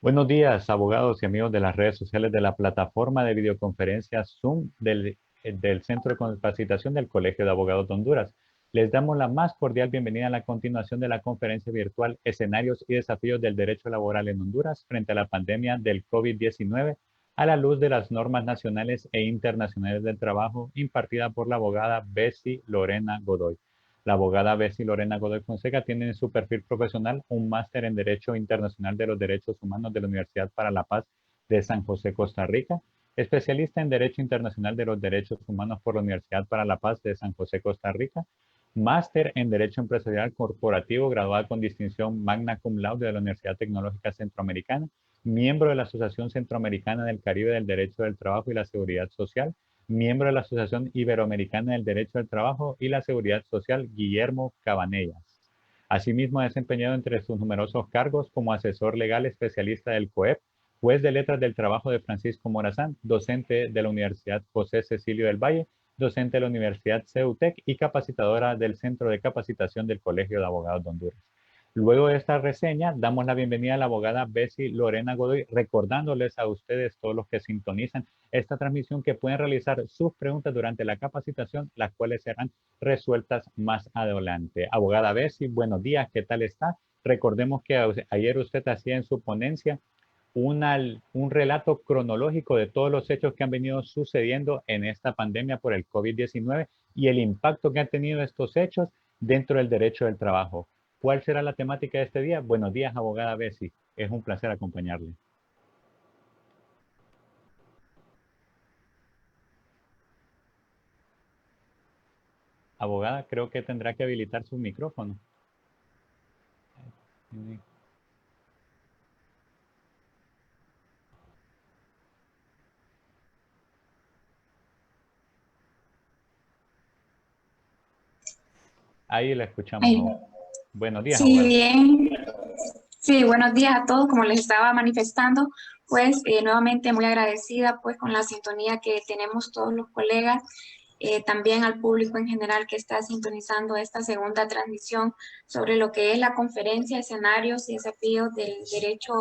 Buenos días, abogados y amigos de las redes sociales de la plataforma de videoconferencias Zoom del Centro de Capacitación del Colegio de Abogados de Honduras. Les damos la más cordial bienvenida a la continuación de la conferencia virtual Escenarios y desafíos del derecho laboral en Honduras frente a la pandemia del COVID-19 a la luz de las normas nacionales e internacionales del trabajo impartida por la abogada Bessie Lorena Godoy. La abogada Bessie Lorena Godoy Fonseca tiene en su perfil profesional un máster en Derecho Internacional de los Derechos Humanos de la Universidad para la Paz de San José, Costa Rica, especialista en Derecho Internacional de los Derechos Humanos por la Universidad para la Paz de San José, Costa Rica, máster en Derecho Empresarial Corporativo, graduada con distinción magna cum laude de la Universidad Tecnológica Centroamericana, miembro de la Asociación Centroamericana del Caribe del Derecho del Trabajo y la Seguridad Social, miembro de la Asociación Iberoamericana del Derecho del Trabajo y la Seguridad Social Guillermo Cabanellas. Asimismo, ha desempeñado entre sus numerosos cargos como asesor legal especialista del COEP, juez de letras del trabajo de Francisco Morazán, docente de la Universidad José Cecilio del Valle, docente de la Universidad CEUTEC y capacitadora del Centro de Capacitación del Colegio de Abogados de Honduras. Luego de esta reseña, damos la bienvenida a la abogada Bessie Lorena Godoy, recordándoles a ustedes, todos los que sintonizan esta transmisión, que pueden realizar sus preguntas durante la capacitación, las cuales serán resueltas más adelante. Abogada Bessie, buenos días, ¿qué tal está? Recordemos que ayer usted hacía en su ponencia un relato cronológico de todos los hechos que han venido sucediendo en esta pandemia por el COVID-19 y el impacto que han tenido estos hechos dentro del derecho del trabajo. ¿Cuál será la temática de este día? Buenos días, abogada Bessie. Es un placer acompañarle. Abogada, creo que tendrá que habilitar su micrófono. Ahí la escuchamos, Ay, abogada. Buenos días, sí, abogada. bien. Sí, buenos días a todos. Como les estaba manifestando, pues nuevamente muy agradecida pues con la sintonía que tenemos todos los colegas, también al público en general que está sintonizando esta segunda transmisión sobre lo que es la conferencia Escenarios y Desafíos del Derecho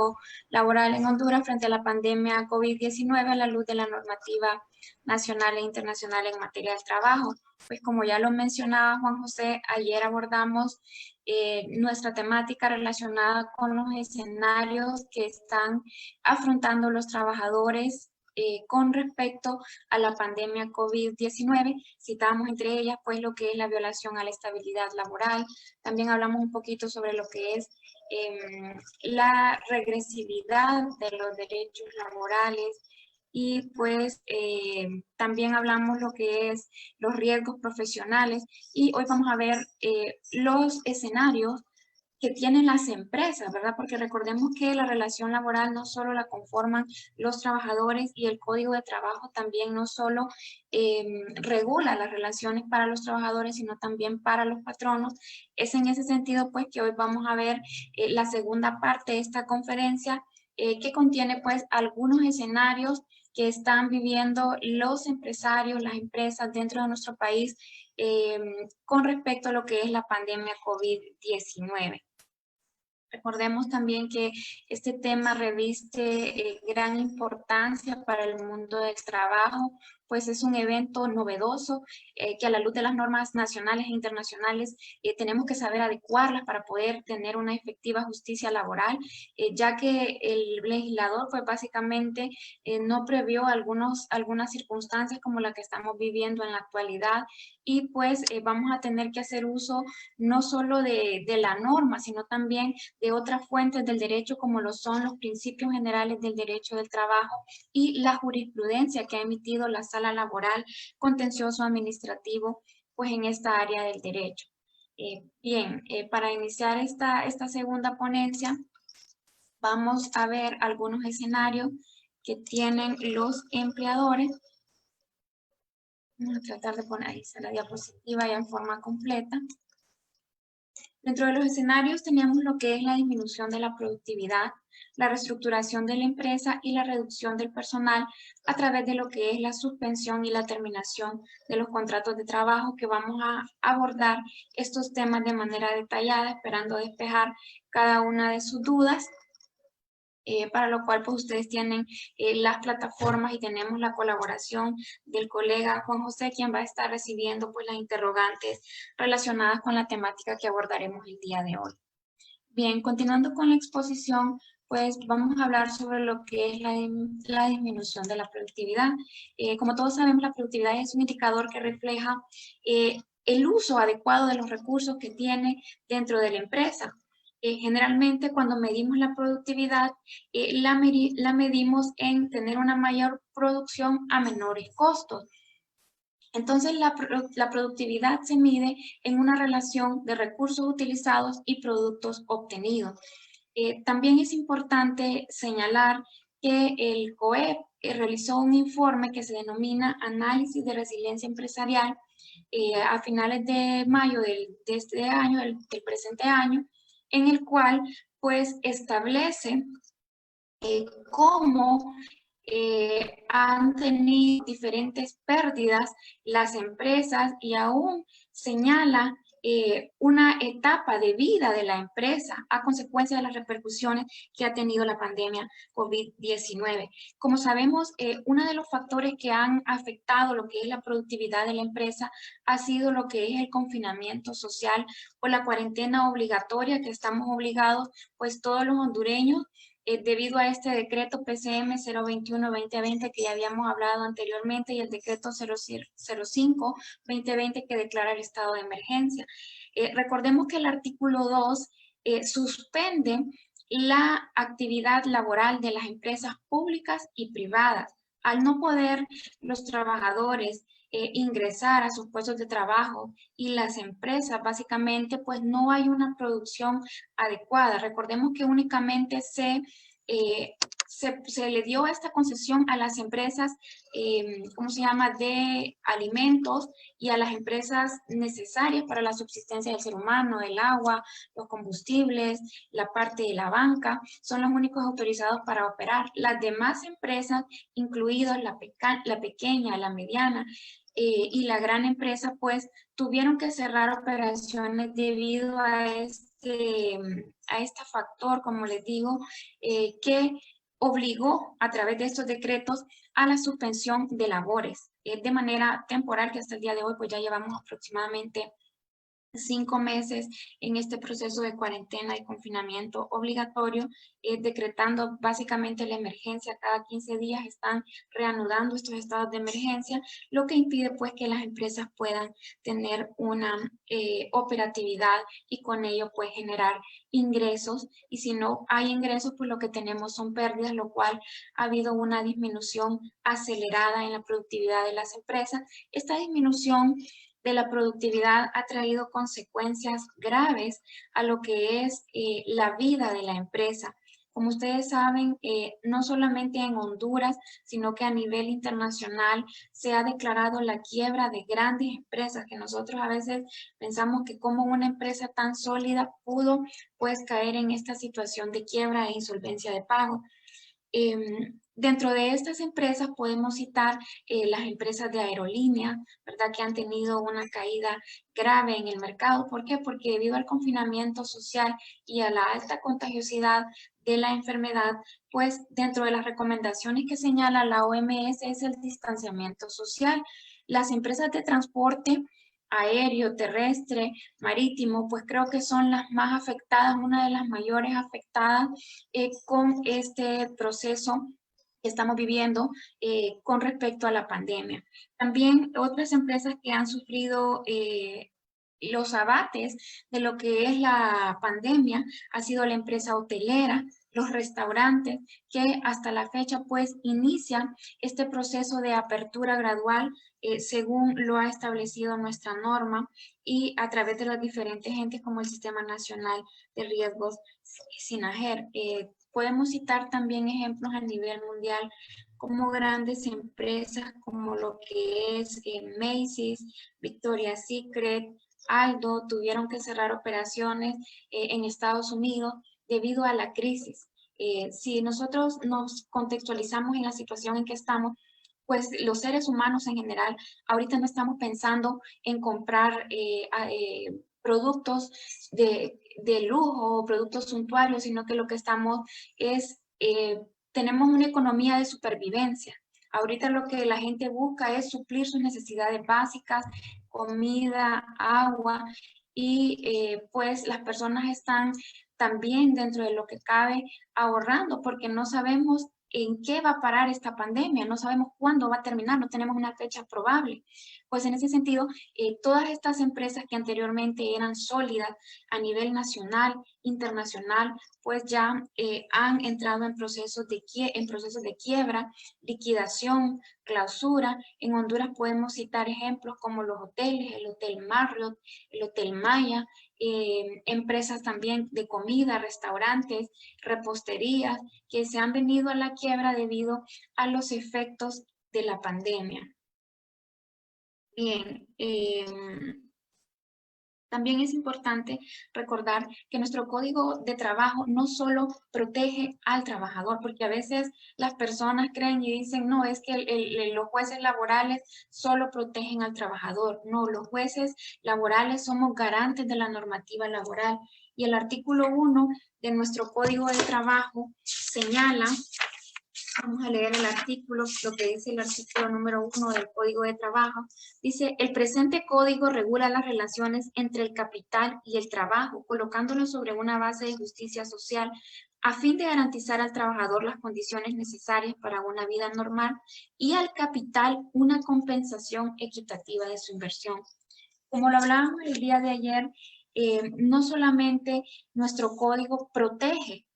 Laboral en Honduras frente a la pandemia COVID-19 a la luz de la normativa nacional e internacional en materia del trabajo. Pues como ya lo mencionaba Juan José, ayer abordamos nuestra temática relacionada con los escenarios que están afrontando los trabajadores con respecto a la pandemia COVID-19. Citamos entre ellas pues lo que es la violación a la estabilidad laboral. También hablamos un poquito sobre lo que es la regresividad de los derechos laborales y pues también hablamos lo que es los riesgos profesionales y hoy vamos a ver los escenarios que tienen las empresas, ¿verdad? Porque recordemos que la relación laboral no solo la conforman los trabajadores y el código de trabajo también no solo regula las relaciones para los trabajadores, sino también para los patronos. Es en ese sentido, pues, que hoy vamos a ver la segunda parte de esta conferencia que contiene, pues, algunos escenarios que están viviendo los empresarios, las empresas dentro de nuestro país eh, con respecto a lo que es la pandemia COVID-19. Recordemos también que este tema reviste gran importancia para el mundo del trabajo, pues es un evento novedoso que a la luz de las normas nacionales e internacionales tenemos que saber adecuarlas para poder tener una efectiva justicia laboral, ya que el legislador pues básicamente no previó algunas circunstancias como la que estamos viviendo en la actualidad y pues vamos a tener que hacer uso no solo de la norma, sino también de otras fuentes del derecho como lo son los principios generales del derecho del trabajo y la jurisprudencia que ha emitido la Sala Laboral Contencioso Administrativo pues en esta área del derecho. Para iniciar esta segunda ponencia vamos a ver algunos escenarios que tienen los empleadores. Vamos a tratar de poner ahí la diapositiva ya en forma completa. Dentro de los escenarios teníamos lo que es la disminución de la productividad, la reestructuración de la empresa y la reducción del personal a través de lo que es la suspensión y la terminación de los contratos de trabajo, que vamos a abordar estos temas de manera detallada, esperando despejar cada una de sus dudas. para lo cual pues ustedes tienen las plataformas y tenemos la colaboración del colega Juan José, quien va a estar recibiendo pues las interrogantes relacionadas con la temática que abordaremos el día de hoy. Bien, continuando con la exposición, pues vamos a hablar sobre lo que es la disminución de la productividad. Como todos sabemos, la productividad es un indicador que refleja el uso adecuado de los recursos que tiene dentro de la empresa. Generalmente, cuando medimos la productividad, la medimos en tener una mayor producción a menores costos. Entonces, la productividad se mide en una relación de recursos utilizados y productos obtenidos. También es importante señalar que el COEP realizó un informe que se denomina Análisis de Resiliencia Empresarial a finales de mayo de este año, del presente año, en el cual pues establece cómo han tenido diferentes pérdidas las empresas y aún señala una etapa de vida de la empresa a consecuencia de las repercusiones que ha tenido la pandemia COVID-19. Como sabemos, uno de los factores que han afectado lo que es la productividad de la empresa ha sido lo que es el confinamiento social o la cuarentena obligatoria que estamos obligados, pues todos los hondureños, debido a este decreto PCM 021-2020 que ya habíamos hablado anteriormente y el decreto 005-2020 que declara el estado de emergencia. Recordemos que el artículo 2 suspende la actividad laboral de las empresas públicas y privadas. Al no poder los trabajadores ingresar a sus puestos de trabajo y las empresas básicamente pues no hay una producción adecuada. Recordemos que únicamente se le dio esta concesión a las empresas, ¿cómo se llama?, de alimentos y a las empresas necesarias para la subsistencia del ser humano, el agua, los combustibles, la parte de la banca, son los únicos autorizados para operar. Las demás empresas, incluidos la pequeña, la mediana, y la gran empresa, pues tuvieron que cerrar operaciones debido a este factor, como les digo, que obligó a través de estos decretos a la suspensión de labores de manera temporal, que hasta el día de hoy pues ya llevamos aproximadamente 5 meses en este proceso de cuarentena y confinamiento obligatorio, decretando básicamente la emergencia. Cada 15 días están reanudando estos estados de emergencia, lo que impide pues que las empresas puedan tener una operatividad y con ello pues generar ingresos, y si no hay ingresos pues lo que tenemos son pérdidas, lo cual ha habido una disminución acelerada en la productividad de las empresas. Esta disminución de la productividad ha traído consecuencias graves a lo que es la vida de la empresa. Como ustedes saben, no solamente en Honduras, sino que a nivel internacional se ha declarado la quiebra de grandes empresas, que nosotros a veces pensamos que como una empresa tan sólida pudo pues caer en esta situación de quiebra e insolvencia de pago. Dentro de estas empresas podemos citar las empresas de aerolínea, ¿verdad?, que han tenido una caída grave en el mercado. ¿Por qué? Porque debido al confinamiento social y a la alta contagiosidad de la enfermedad, pues dentro de las recomendaciones que señala la OMS es el distanciamiento social. Las empresas de transporte aéreo, terrestre, marítimo, pues creo que son las más afectadas, una de las mayores afectadas con este proceso que estamos viviendo con respecto a la pandemia. También otras empresas que han sufrido los abates de lo que es la pandemia ha sido la empresa hotelera, los restaurantes, que hasta la fecha pues inician este proceso de apertura gradual según lo ha establecido nuestra norma y a través de los diferentes entes como el Sistema Nacional de Riesgos SINAGER. Podemos citar también ejemplos a nivel mundial como grandes empresas como lo que es Macy's, Victoria's Secret, Aldo, tuvieron que cerrar operaciones en Estados Unidos debido a la crisis. Si nosotros nos contextualizamos en la situación en que estamos, pues los seres humanos en general, ahorita no estamos pensando en comprar productos de lujo o productos suntuarios, sino que lo que estamos es tenemos una economía de supervivencia. Ahorita lo que la gente busca es suplir sus necesidades básicas, comida, agua, y pues las personas están también dentro de lo que cabe ahorrando, porque no sabemos en qué va a parar esta pandemia, no sabemos cuándo va a terminar, no tenemos una fecha probable. Pues en ese sentido, todas estas empresas que anteriormente eran sólidas a nivel nacional, internacional, pues ya han entrado en procesos de quiebra, liquidación, clausura. En Honduras podemos citar ejemplos como los hoteles, el Hotel Marriott, el Hotel Maya, empresas también de comida, restaurantes, reposterías, que se han venido a la quiebra debido a los efectos de la pandemia. Bien, también es importante recordar que nuestro código de trabajo no solo protege al trabajador, porque a veces las personas creen y dicen, no, es que los jueces laborales solo protegen al trabajador. No, los jueces laborales somos garantes de la normativa laboral. Y el artículo 1 de nuestro código de trabajo señala, vamos a leer el artículo, lo que dice el artículo número 1 del Código de Trabajo. Dice, el presente código regula las relaciones entre el capital y el trabajo, colocándolo sobre una base de justicia social a fin de garantizar al trabajador las condiciones necesarias para una vida normal y al capital una compensación equitativa de su inversión. Como lo hablábamos el día de ayer, no solamente nuestro código protege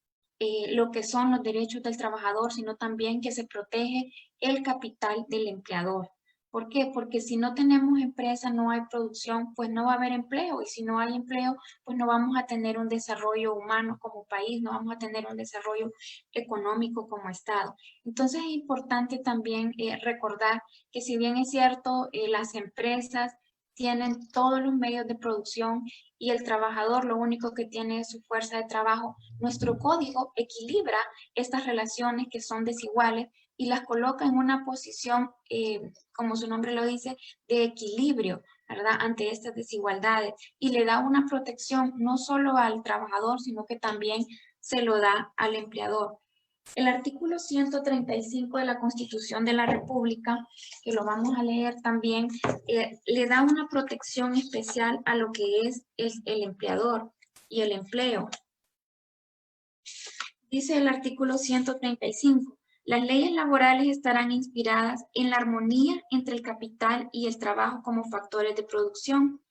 lo que son los derechos del trabajador, sino también que se protege el capital del empleador. ¿Por qué? Porque si no tenemos empresa, no hay producción, pues no va a haber empleo. Y si no hay empleo, pues no vamos a tener un desarrollo humano como país, no vamos a tener un desarrollo económico como Estado. Entonces es importante también recordar que si bien es cierto, las empresas tienen todos los medios de producción y el trabajador lo único que tiene es su fuerza de trabajo, nuestro código equilibra estas relaciones que son desiguales y las coloca en una posición, como su nombre lo dice, de equilibrio, ¿verdad? Ante estas desigualdades y le da una protección no solo al trabajador, sino que también se lo da al empleador. El artículo 135 de la Constitución de la República, que lo vamos a leer también, le da una protección especial a lo que es el empleador y el empleo. Dice el artículo 135, las leyes laborales estarán inspiradas en la armonía entre el capital y el trabajo como factores de producción.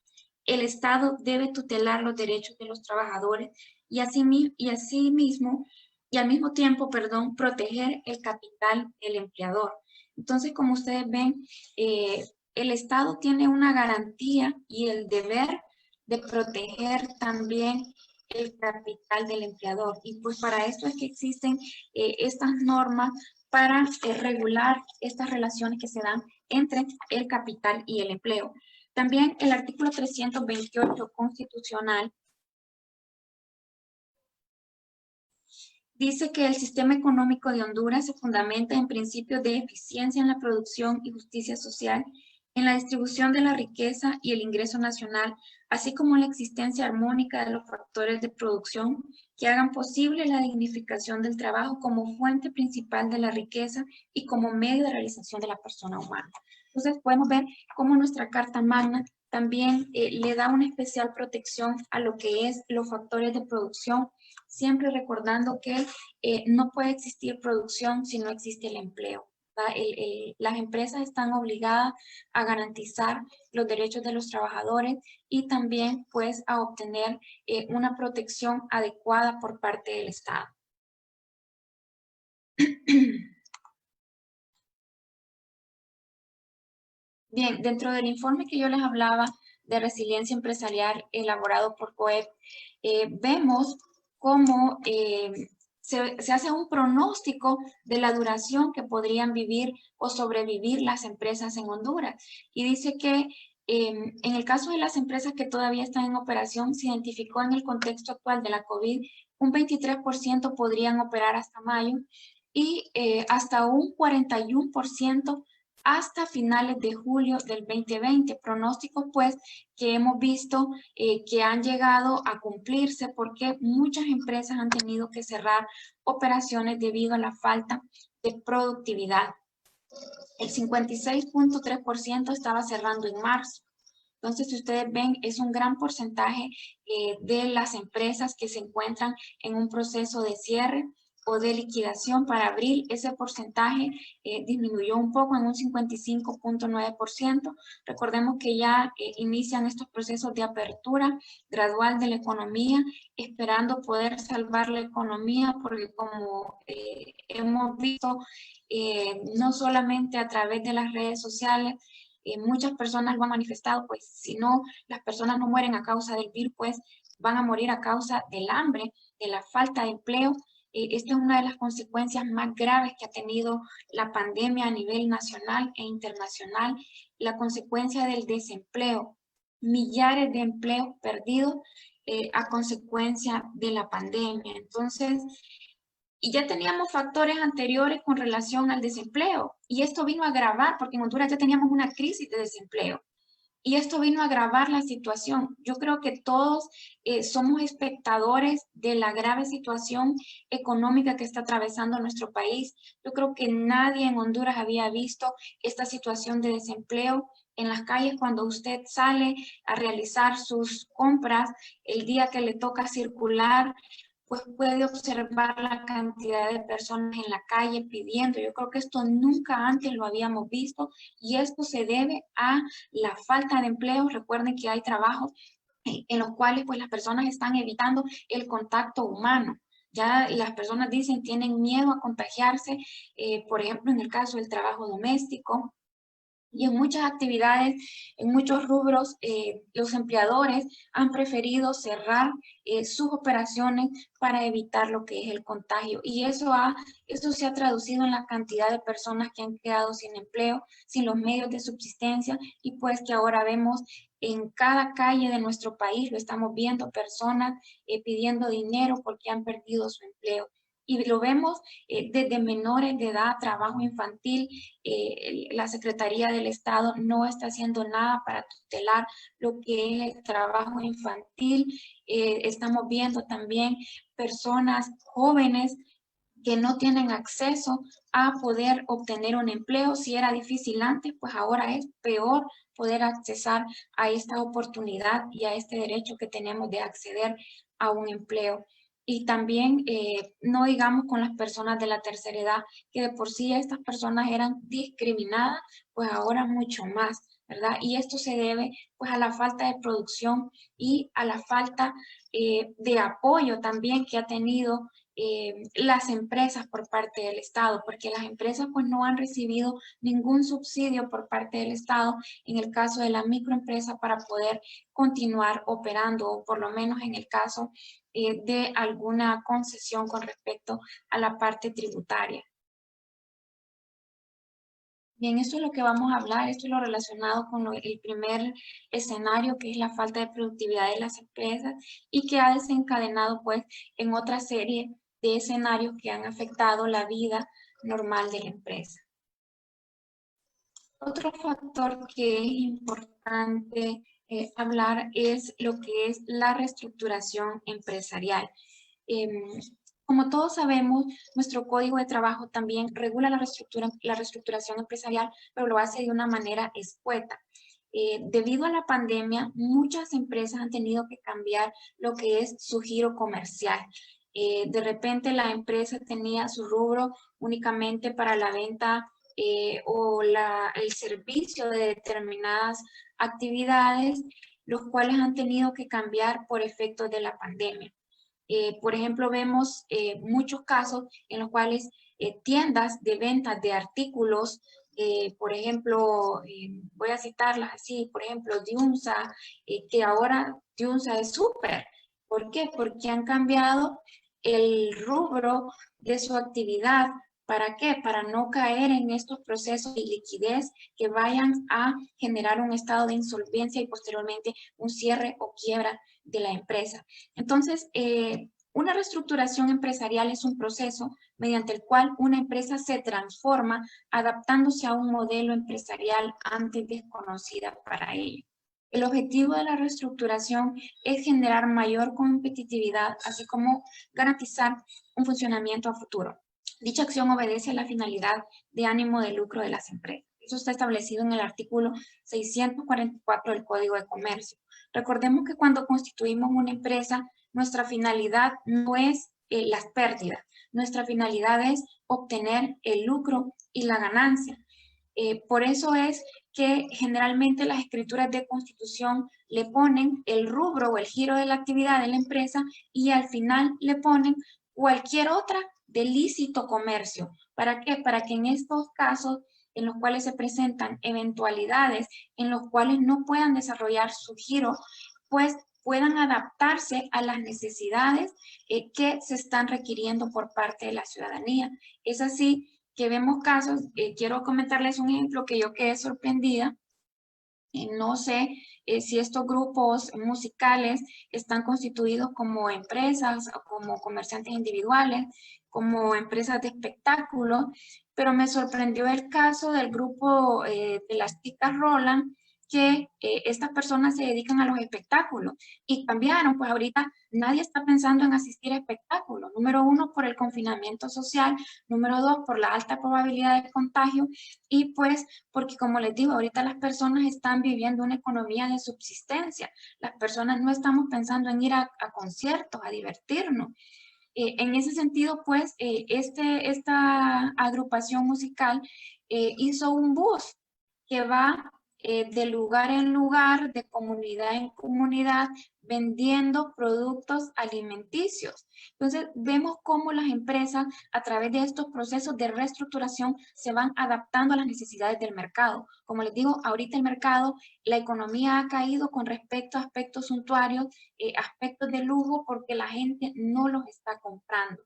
El Estado debe tutelar los derechos de los trabajadores y al mismo tiempo, proteger el capital del empleador. Entonces, como ustedes ven, el Estado tiene una garantía y el deber de proteger también el capital del empleador. Y pues para esto es que existen estas normas para regular estas relaciones que se dan entre el capital y el empleo. También el artículo 328 constitucional dice que el sistema económico de Honduras se fundamenta en principios de eficiencia en la producción y justicia social, en la distribución de la riqueza y el ingreso nacional, así como en la existencia armónica de los factores de producción que hagan posible la dignificación del trabajo como fuente principal de la riqueza y como medio de realización de la persona humana. Entonces podemos ver cómo nuestra Carta Magna también le da una especial protección a lo que es los factores de producción, siempre recordando que no puede existir producción si no existe el empleo. Las empresas están obligadas a garantizar los derechos de los trabajadores y también pues a obtener una protección adecuada por parte del Estado. Bien, dentro del informe que yo les hablaba de resiliencia empresarial elaborado por COEP, vemos cómo se hace un pronóstico de la duración que podrían vivir o sobrevivir las empresas en Honduras. Y dice que en el caso de las empresas que todavía están en operación, se identificó en el contexto actual de la COVID, un 23% podrían operar hasta mayo y hasta un 41% hasta finales de julio del 2020. Pronósticos pues que hemos visto que han llegado a cumplirse porque muchas empresas han tenido que cerrar operaciones debido a la falta de productividad. El 56.3% estaba cerrando en marzo. Entonces, si ustedes ven, es un gran porcentaje de las empresas que se encuentran en un proceso de cierre o de liquidación. Para abril, ese porcentaje disminuyó un poco en un 55.9%. Recordemos que ya inician estos procesos de apertura gradual de la economía, esperando poder salvar la economía, porque como hemos visto, no solamente a través de las redes sociales, muchas personas lo han manifestado, pues si no, las personas no mueren a causa del virus, pues van a morir a causa del hambre, de la falta de empleo. Esta es una de las consecuencias más graves que ha tenido la pandemia a nivel nacional e internacional, la consecuencia del desempleo, millares de empleos perdidos a consecuencia de la pandemia. Entonces, y ya teníamos factores anteriores con relación al desempleo. Y esto vino a agravar, porque en Honduras ya teníamos una crisis de desempleo. Y esto vino a agravar la situación. Yo creo que todos somos espectadores de la grave situación económica que está atravesando nuestro país. Yo creo que nadie en Honduras había visto esta situación de desempleo en las calles cuando usted sale a realizar sus compras, el día que le toca circular, pues puede observar la cantidad de personas en la calle pidiendo. Yo creo que esto nunca antes lo habíamos visto y esto se debe a la falta de empleo. Recuerden que hay trabajos en los cuales pues las personas están evitando el contacto humano. Ya las personas dicen, tienen miedo a contagiarse, por ejemplo, en el caso del trabajo doméstico, y en muchas actividades, en muchos rubros, los empleadores han preferido cerrar sus operaciones para evitar lo que es el contagio. Y eso se ha traducido en la cantidad de personas que han quedado sin empleo, sin los medios de subsistencia, y pues que ahora vemos en cada calle de nuestro país, lo estamos viendo, personas pidiendo dinero porque han perdido su empleo. Y lo vemos desde menores de edad, trabajo infantil. La Secretaría del Estado no está haciendo nada para tutelar lo que es el trabajo infantil. Estamos viendo también personas jóvenes que no tienen acceso a poder obtener un empleo. Si era difícil antes, pues ahora es peor poder accesar a esta oportunidad y a este derecho que tenemos de acceder a un empleo. Y también, no digamos con las personas de la tercera edad, que de por sí estas personas eran discriminadas, pues ahora mucho más, ¿verdad? Y esto se debe pues a la falta de producción y a la falta de apoyo también que ha tenido las empresas por parte del Estado, porque las empresas pues no han recibido ningún subsidio por parte del Estado en el caso de la microempresa para poder continuar operando, o por lo menos en el caso de alguna concesión con respecto a la parte tributaria. Bien, eso es lo que vamos a hablar, esto es lo relacionado con el primer escenario, que es la falta de productividad de las empresas y que ha desencadenado pues en otra serie de escenarios que han afectado la vida normal de la empresa. Otro factor que es importante hablar es lo que es la reestructuración empresarial. Como todos sabemos, nuestro Código de Trabajo también regula la reestructuración empresarial, pero lo hace de una manera escueta. Debido a la pandemia, muchas empresas han tenido que cambiar lo que es su giro comercial. De repente la empresa tenía su rubro únicamente para la venta o el servicio de determinadas actividades, los cuales han tenido que cambiar por efecto de la pandemia. Por ejemplo, vemos muchos casos en los cuales tiendas de ventas de artículos, por ejemplo, voy a citarlas así, por ejemplo, Diunsa, que ahora Diunsa es súper. ¿Por qué? Porque han cambiado el rubro de su actividad. ¿Para qué? Para no caer en estos procesos de liquidez que vayan a generar un estado de insolvencia y posteriormente un cierre o quiebra de la empresa. Entonces, Una reestructuración empresarial es un proceso mediante el cual una empresa se transforma adaptándose a un modelo empresarial antes desconocida para ello. El objetivo de la reestructuración es generar mayor competitividad, así como garantizar un funcionamiento a futuro. Dicha acción obedece a la finalidad de ánimo de lucro de las empresas. Eso está establecido en el artículo 644 del Código de Comercio. Recordemos que cuando constituimos una empresa, nuestra finalidad no es las pérdidas, nuestra finalidad es obtener el lucro y la ganancia. Por eso es que generalmente las escrituras de constitución le ponen el rubro o el giro de la actividad de la empresa y al final le ponen cualquier otra de lícito comercio. ¿Para qué? Para que en estos casos en los cuales se presentan eventualidades en los cuales no puedan desarrollar su giro, pues puedan adaptarse a las necesidades que se están requiriendo por parte de la ciudadanía. Es así que vemos casos, quiero comentarles un ejemplo que yo quedé sorprendida. No sé si estos grupos musicales están constituidos como empresas o como comerciantes individuales, como empresas de espectáculos, pero me sorprendió el caso del grupo de las chicas Roland, que estas personas se dedican a los espectáculos y cambiaron, pues ahorita nadie está pensando en asistir a espectáculos. Número uno, por el confinamiento social, número dos, por la alta probabilidad de contagio y pues porque como les digo, ahorita las personas están viviendo una economía de subsistencia. Las personas no estamos pensando en ir a conciertos, a divertirnos. En ese sentido, pues, esta agrupación musical hizo un bus que va de lugar en lugar, de comunidad en comunidad, vendiendo productos alimenticios. Entonces, vemos cómo las empresas, a través de estos procesos de reestructuración, se van adaptando a las necesidades del mercado. Como les digo, ahorita el mercado, la economía ha caído con respecto a aspectos suntuarios, aspectos de lujo, porque la gente no los está comprando.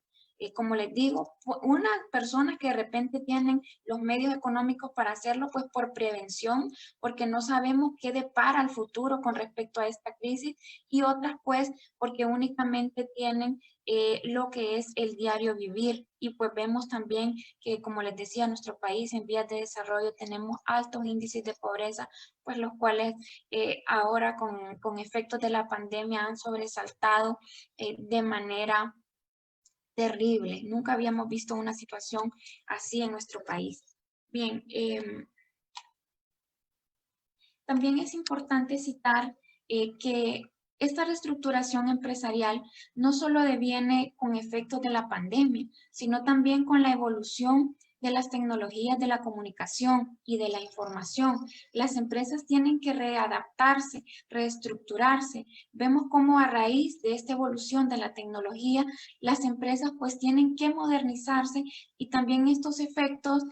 Como les digo, unas personas que de repente tienen los medios económicos para hacerlo, pues por prevención, porque no sabemos qué depara el futuro con respecto a esta crisis, y otras pues porque únicamente tienen lo que es el diario vivir. Y pues vemos también que, como les decía, en nuestro país en vías de desarrollo tenemos altos índices de pobreza, pues los cuales ahora con efectos de la pandemia han sobresaltado de manera terrible. Nunca habíamos visto una situación así en nuestro país. Bien, también es importante citar que esta reestructuración empresarial no solo deviene con efectos de la pandemia, sino también con la evolución de las tecnologías de la comunicación y de la información. Las empresas tienen que readaptarse, reestructurarse. Vemos cómo a raíz de esta evolución de la tecnología, las empresas pues tienen que modernizarse y también estos efectos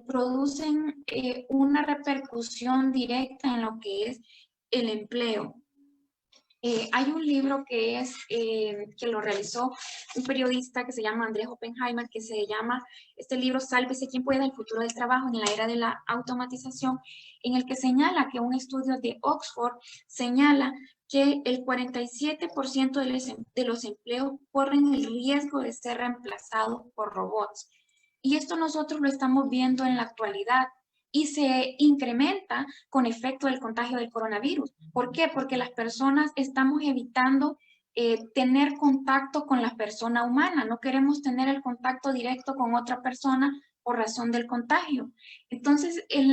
producen una repercusión directa en lo que es el empleo. Hay un libro que lo realizó un periodista que se llama Andrés Oppenheimer, que se llama, este libro, Sálvese quien pueda, el futuro del trabajo en la era de la automatización, en el que señala que un estudio de Oxford señala que el 47% de los empleos corren el riesgo de ser reemplazados por robots. Y esto nosotros lo estamos viendo en la actualidad y se incrementa con efecto del contagio del coronavirus. ¿Por qué? Porque las personas estamos evitando tener contacto con la persona humana, no queremos tener el contacto directo con otra persona por razón del contagio. Entonces, en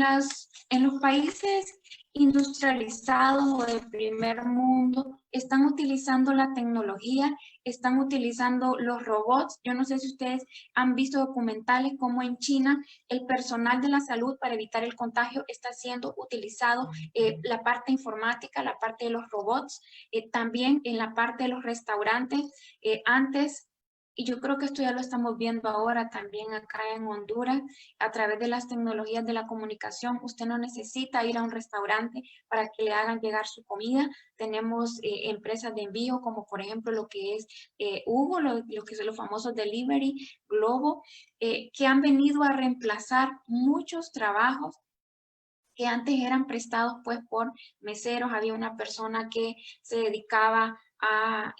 los países industrializados o de primer mundo están utilizando la tecnología, están utilizando los robots. Yo no sé si ustedes han visto documentales como en China el personal de la salud para evitar el contagio está siendo utilizado, la parte informática, la parte de los robots, también en la parte de los restaurantes. Antes, y yo creo que esto ya lo estamos viendo ahora también acá en Honduras, a través de las tecnologías de la comunicación, usted no necesita ir a un restaurante para que le hagan llegar su comida. Tenemos empresas de envío como por ejemplo lo que es Hugo, lo que son los famosos delivery, Globo, que han venido a reemplazar muchos trabajos que antes eran prestados pues por meseros. Había una persona que se dedicaba a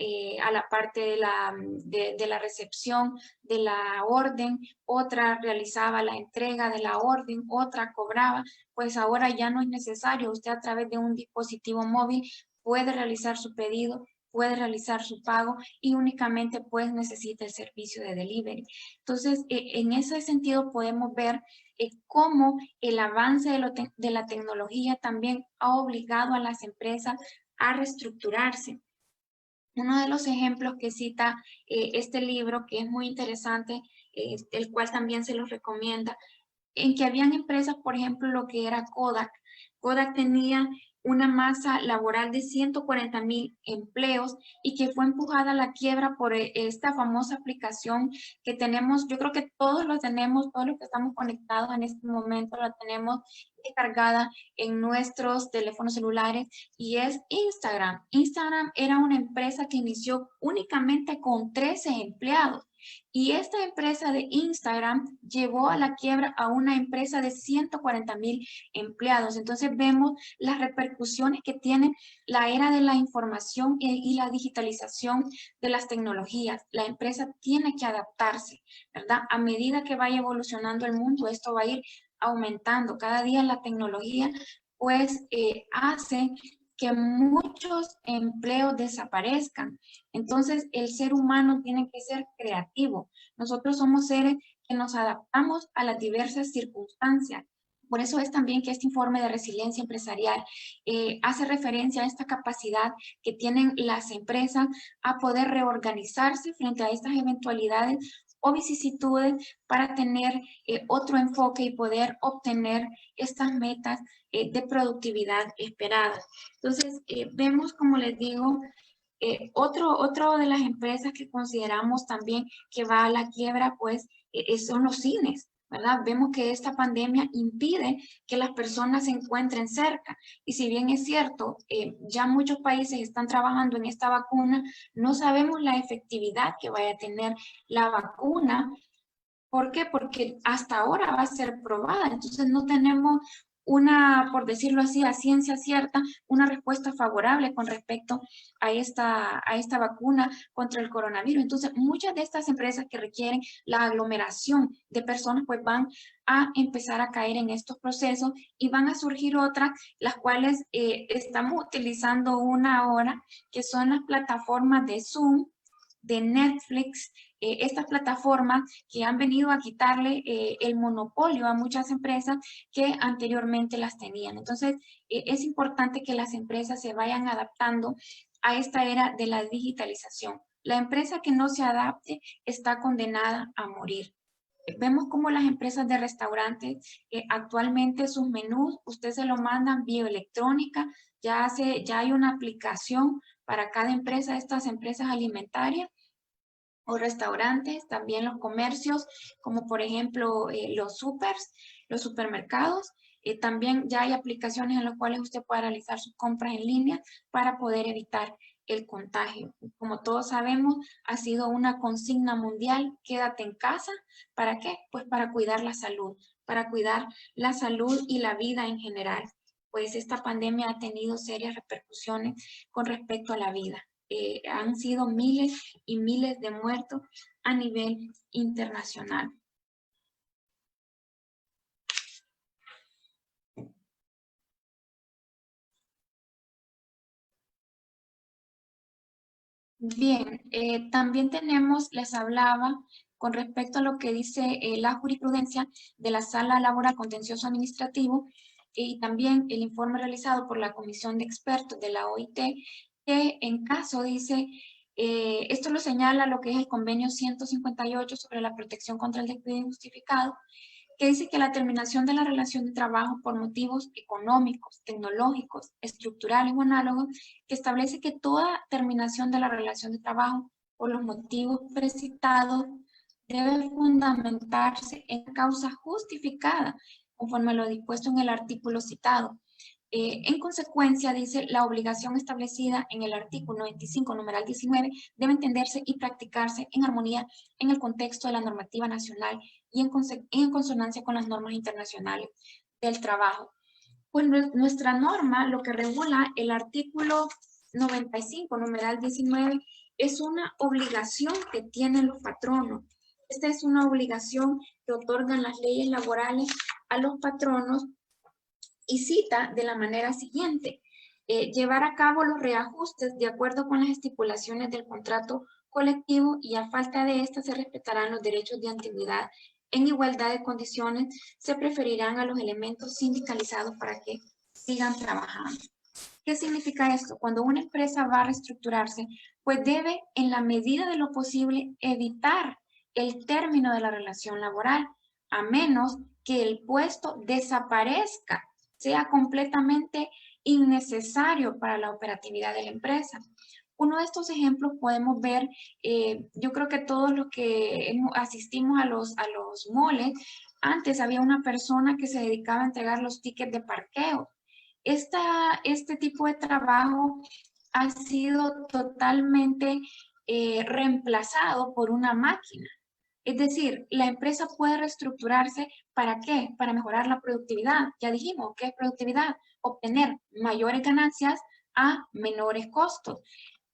la parte de la recepción de la orden, otra realizaba la entrega de la orden, otra cobraba. Pues ahora ya no es necesario. Usted a través de un dispositivo móvil puede realizar su pedido, puede realizar su pago y únicamente pues necesita el servicio de delivery. Entonces, en ese sentido podemos ver cómo el avance de la tecnología también ha obligado a las empresas a reestructurarse. Uno de los ejemplos que cita este libro, que es muy interesante, el cual también se los recomienda, en que habían empresas, por ejemplo, lo que era Kodak. Kodak tenía una masa laboral de 140,000 empleos y que fue empujada a la quiebra por esta famosa aplicación que tenemos. Yo creo que todos lo tenemos, todos los que estamos conectados en este momento la tenemos descargada en nuestros teléfonos celulares, y es Instagram. Instagram era una empresa que inició únicamente con 13 empleados. Y esta empresa de Instagram llevó a la quiebra a una empresa de 140,000 empleados. Entonces vemos las repercusiones que tiene la era de la información y la digitalización de las tecnologías. La empresa tiene que adaptarse, ¿verdad? A medida que vaya evolucionando el mundo, esto va a ir aumentando. Cada día la tecnología pues hace que muchos empleos desaparezcan. Entonces, el ser humano tiene que ser creativo. Nosotros somos seres que nos adaptamos a las diversas circunstancias. Por eso es también que este informe de resiliencia empresarial hace referencia a esta capacidad que tienen las empresas a poder reorganizarse frente a estas eventualidades o vicisitudes para tener otro enfoque y poder obtener estas metas de productividad esperadas. Entonces, vemos, como les digo, otro de las empresas que consideramos también que va a la quiebra, pues, son los cines, ¿verdad? Vemos que esta pandemia impide que las personas se encuentren cerca. Y si bien es cierto, ya muchos países están trabajando en esta vacuna, no sabemos la efectividad que vaya a tener la vacuna. ¿Por qué? Porque hasta ahora va a ser probada. Entonces no tenemos una, por decirlo así, a ciencia cierta, una respuesta favorable con respecto a esta vacuna contra el coronavirus. Entonces, muchas de estas empresas que requieren la aglomeración de personas, pues van a empezar a caer en estos procesos y van a surgir otras, las cuales estamos utilizando una ahora, que son las plataformas de Zoom, de Netflix, estas plataformas que han venido a quitarle el monopolio a muchas empresas que anteriormente las tenían. Entonces, es importante que las empresas se vayan adaptando a esta era de la digitalización. La empresa que no se adapte está condenada a morir. Vemos como las empresas de restaurantes actualmente sus menús, usted se lo mandan vía electrónica, ya hay una aplicación para cada empresa de estas empresas alimentarias o restaurantes, también los comercios, como por ejemplo los supermercados. También ya hay aplicaciones en las cuales usted puede realizar sus compras en línea para poder evitar el contagio. Como todos sabemos, ha sido una consigna mundial, quédate en casa. ¿Para qué? Pues para cuidar la salud y la vida en general. Pues esta pandemia ha tenido serias repercusiones con respecto a la vida. Han sido miles y miles de muertos a nivel internacional. Bien, también tenemos, les hablaba con respecto a lo que dice la jurisprudencia de la Sala Laboral Contencioso Administrativo y también el informe realizado por la Comisión de Expertos de la OIT, que en caso dice, esto lo señala lo que es el convenio 158 sobre la protección contra el despido injustificado, que dice que la terminación de la relación de trabajo por motivos económicos, tecnológicos, estructurales o análogos, que establece que toda terminación de la relación de trabajo por los motivos precitados debe fundamentarse en causa justificada, conforme a lo dispuesto en el artículo citado. En consecuencia, dice, la obligación establecida en el artículo 95, numeral 19, debe entenderse y practicarse en armonía en el contexto de la normativa nacional y en consonancia con las normas internacionales del trabajo. Pues nuestra norma, lo que regula el artículo 95, numeral 19, es una obligación que tienen los patronos. Esta es una obligación que otorgan las leyes laborales a los patronos y cita de la manera siguiente: llevar a cabo los reajustes de acuerdo con las estipulaciones del contrato colectivo y a falta de esta se respetarán los derechos de antigüedad en igualdad de condiciones, se preferirán a los elementos sindicalizados para que sigan trabajando. ¿Qué significa esto? Cuando una empresa va a reestructurarse, pues debe, en la medida de lo posible, evitar el término de la relación laboral, a menos que el puesto desaparezca, sea completamente innecesario para la operatividad de la empresa. Uno de estos ejemplos podemos ver, yo creo que todos los que asistimos a los moles, antes había una persona que se dedicaba a entregar los tickets de parqueo. Este tipo de trabajo ha sido totalmente reemplazado por una máquina. Es decir, la empresa puede reestructurarse. ¿Para qué? Para mejorar la productividad. Ya dijimos, ¿qué es productividad? Obtener mayores ganancias a menores costos.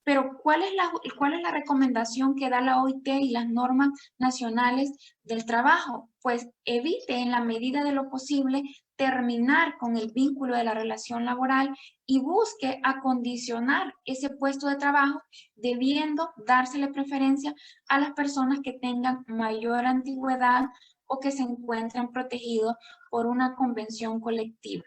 Pero ¿cuál es la recomendación que da la OIT y las normas nacionales del trabajo? Pues evite en la medida de lo posible terminar con el vínculo de la relación laboral y busque acondicionar ese puesto de trabajo, debiendo dársele preferencia a las personas que tengan mayor antigüedad o que se encuentren protegidos por una convención colectiva.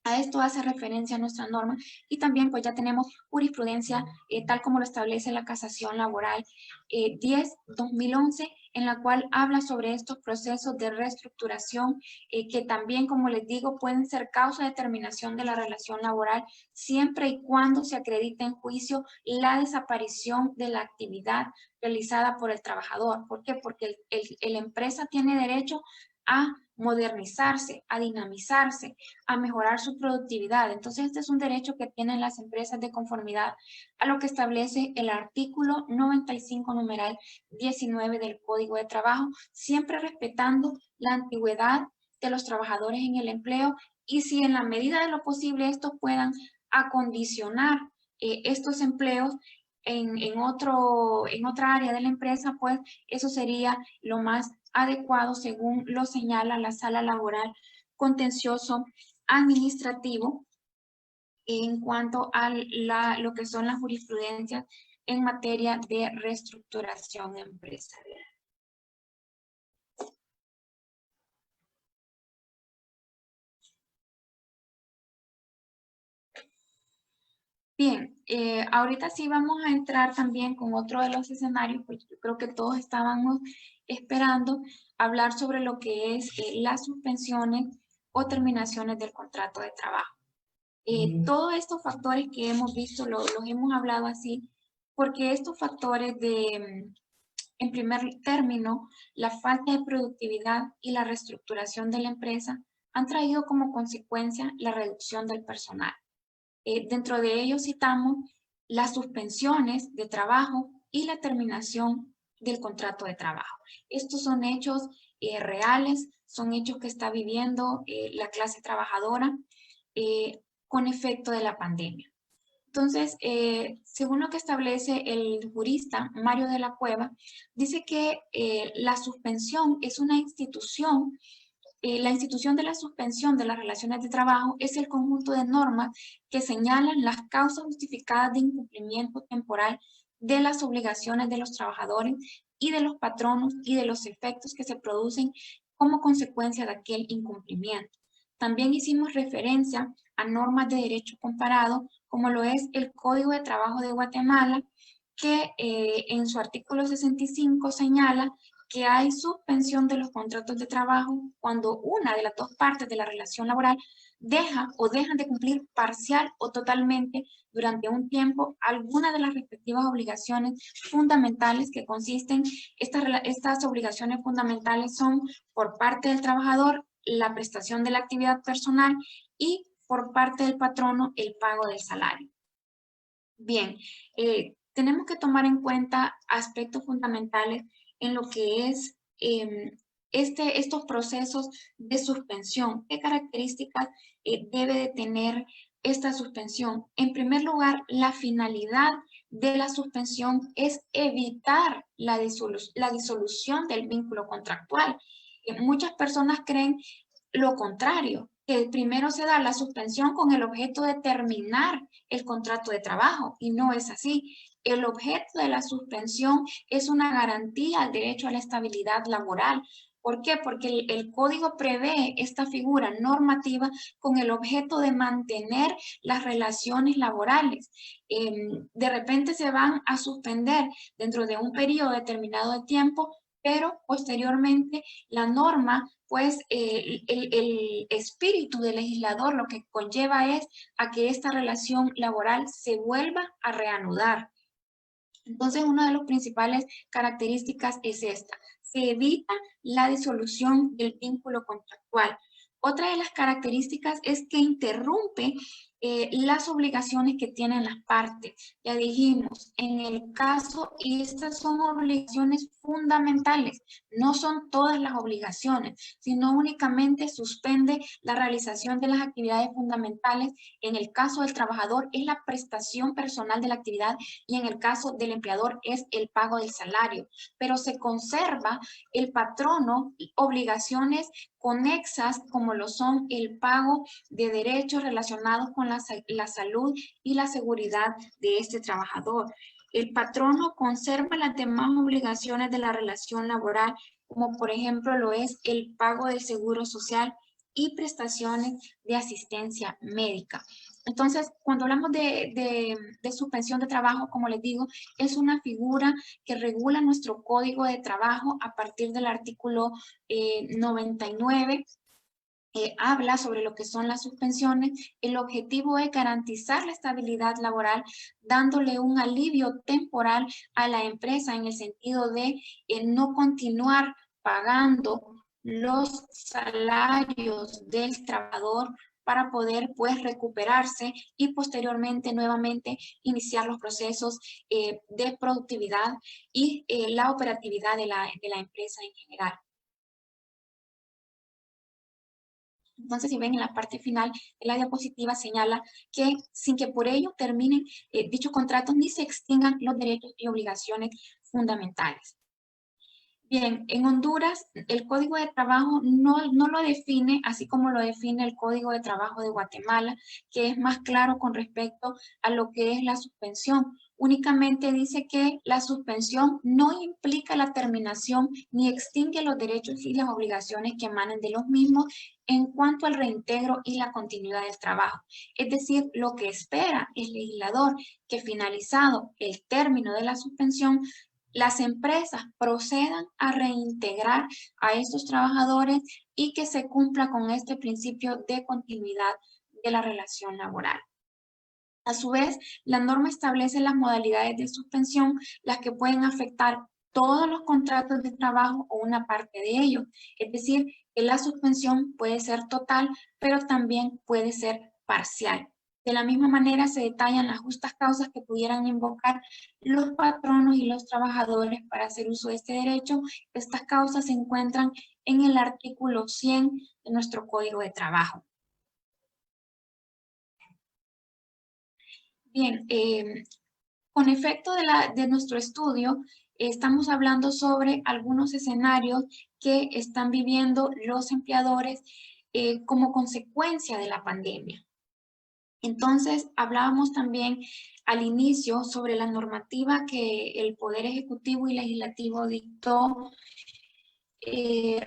A esto hace referencia nuestra norma y también pues ya tenemos jurisprudencia tal como lo establece la casación laboral 10-2011, en la cual habla sobre estos procesos de reestructuración que también, como les digo, pueden ser causa de terminación de la relación laboral siempre y cuando se acredite en juicio la desaparición de la actividad realizada por el trabajador. ¿Por qué? Porque la empresa tiene derecho a modernizarse, a dinamizarse, a mejorar su productividad. Entonces, este es un derecho que tienen las empresas de conformidad a lo que establece el artículo 95, numeral 19 del Código de Trabajo, siempre respetando la antigüedad de los trabajadores en el empleo y si en la medida de lo posible estos puedan acondicionar estos empleos en otra área de la empresa, pues eso sería lo más adecuado según lo señala la Sala Laboral Contencioso Administrativo en cuanto a lo que son las jurisprudencias en materia de reestructuración empresarial. Bien, ahorita sí vamos a entrar también con otro de los escenarios, pues yo creo que todos estábamos esperando hablar sobre lo que es las suspensiones o terminaciones del contrato de trabajo. Todos estos factores que hemos visto los hemos hablado así, porque estos factores en primer término, la falta de productividad y la reestructuración de la empresa han traído como consecuencia la reducción del personal. Dentro de ellos citamos las suspensiones de trabajo y la terminación del contrato de trabajo. Estos son hechos reales, son hechos que está viviendo la clase trabajadora con efecto de la pandemia. Entonces, según lo que establece el jurista Mario de la Cueva, dice que la suspensión es una institución. La institución de la suspensión de las relaciones de trabajo es el conjunto de normas que señalan las causas justificadas de incumplimiento temporal de las obligaciones de los trabajadores y de los patronos y de los efectos que se producen como consecuencia de aquel incumplimiento. También hicimos referencia a normas de derecho comparado, como lo es el Código de Trabajo de Guatemala, que en su artículo 65 señala que hay suspensión de los contratos de trabajo cuando una de las dos partes de la relación laboral dejan de cumplir parcial o totalmente durante un tiempo alguna de las respectivas obligaciones fundamentales que consisten. Estas obligaciones fundamentales son por parte del trabajador la prestación de la actividad personal y por parte del patrono el pago del salario. Bien, tenemos que tomar en cuenta aspectos fundamentales en lo que es estos procesos de suspensión. ¿Qué características debe de tener esta suspensión? En primer lugar, la finalidad de la suspensión es evitar la disolución del vínculo contractual. Muchas personas creen lo contrario, que primero se da la suspensión con el objeto de terminar el contrato de trabajo, y no es así. El objeto de la suspensión es una garantía al derecho a la estabilidad laboral. ¿Por qué? Porque el código prevé esta figura normativa con el objeto de mantener las relaciones laborales. De repente se van a suspender dentro de un periodo determinado de tiempo, pero posteriormente la norma, pues el espíritu del legislador lo que conlleva es a que esta relación laboral se vuelva a reanudar. Entonces, una de las principales características es esta: se evita la disolución del vínculo contractual. Otra de las características es que interrumpe las obligaciones que tienen las partes. Ya dijimos, en el caso, y estas son obligaciones fundamentales, no son todas las obligaciones, sino únicamente suspende la realización de las actividades fundamentales. En el caso del trabajador es la prestación personal de la actividad, y en el caso del empleador es el pago del salario, pero se conserva el patrono obligaciones conexas como lo son el pago de derechos relacionados con la salud y la seguridad de este trabajador. El patrono conserva las demás obligaciones de la relación laboral, como por ejemplo lo es el pago del seguro social y prestaciones de asistencia médica. Entonces, cuando hablamos de suspensión de trabajo, como les digo, es una figura que regula nuestro Código de Trabajo a partir del artículo 99. Habla sobre lo que son las suspensiones. El objetivo es garantizar la estabilidad laboral, dándole un alivio temporal a la empresa en el sentido de no continuar pagando los salarios del trabajador para poder pues recuperarse y posteriormente nuevamente iniciar los procesos de productividad y la operatividad de la empresa en general. Entonces, si ven en la parte final de la diapositiva, señala que sin que por ello terminen dichos contratos ni se extingan los derechos y obligaciones fundamentales. Bien, en Honduras el Código de Trabajo no lo define así como lo define el Código de Trabajo de Guatemala, que es más claro con respecto a lo que es la suspensión. Únicamente dice que la suspensión no implica la terminación ni extingue los derechos y las obligaciones que emanen de los mismos en cuanto al reintegro y la continuidad del trabajo. Es decir, lo que espera el legislador, que finalizado el término de la suspensión, las empresas procedan a reintegrar a estos trabajadores y que se cumpla con este principio de continuidad de la relación laboral. A su vez, la norma establece las modalidades de suspensión, las que pueden afectar todos los contratos de trabajo o una parte de ellos. Es decir, que la suspensión puede ser total, pero también puede ser parcial. De la misma manera se detallan las justas causas que pudieran invocar los patronos y los trabajadores para hacer uso de este derecho. Estas causas se encuentran en el artículo 100 de nuestro Código de Trabajo. Bien, con efecto de nuestro estudio, estamos hablando sobre algunos escenarios que están viviendo los empleadores como consecuencia de la pandemia. Entonces, hablábamos también al inicio sobre la normativa que el Poder Ejecutivo y Legislativo dictó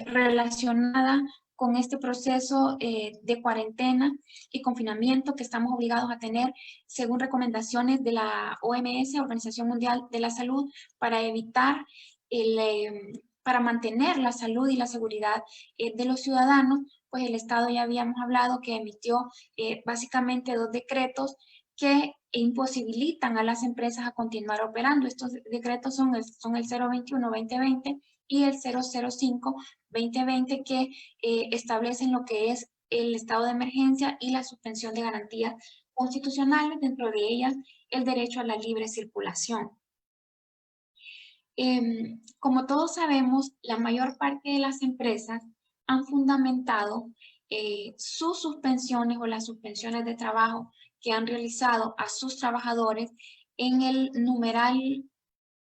relacionada con este proceso de cuarentena y confinamiento que estamos obligados a tener según recomendaciones de la OMS, Organización Mundial de la Salud, para evitar para mantener la salud y la seguridad de los ciudadanos. Pues el Estado, ya habíamos hablado, que emitió básicamente 2 decretos que imposibilitan a las empresas a continuar operando. Estos decretos son el 021-2020 y el 005-2020, que establecen lo que es el estado de emergencia y la suspensión de garantías constitucionales, dentro de ellas el derecho a la libre circulación. Como todos sabemos, la mayor parte de las empresas han fundamentado sus suspensiones o las suspensiones de trabajo que han realizado a sus trabajadores en el numeral,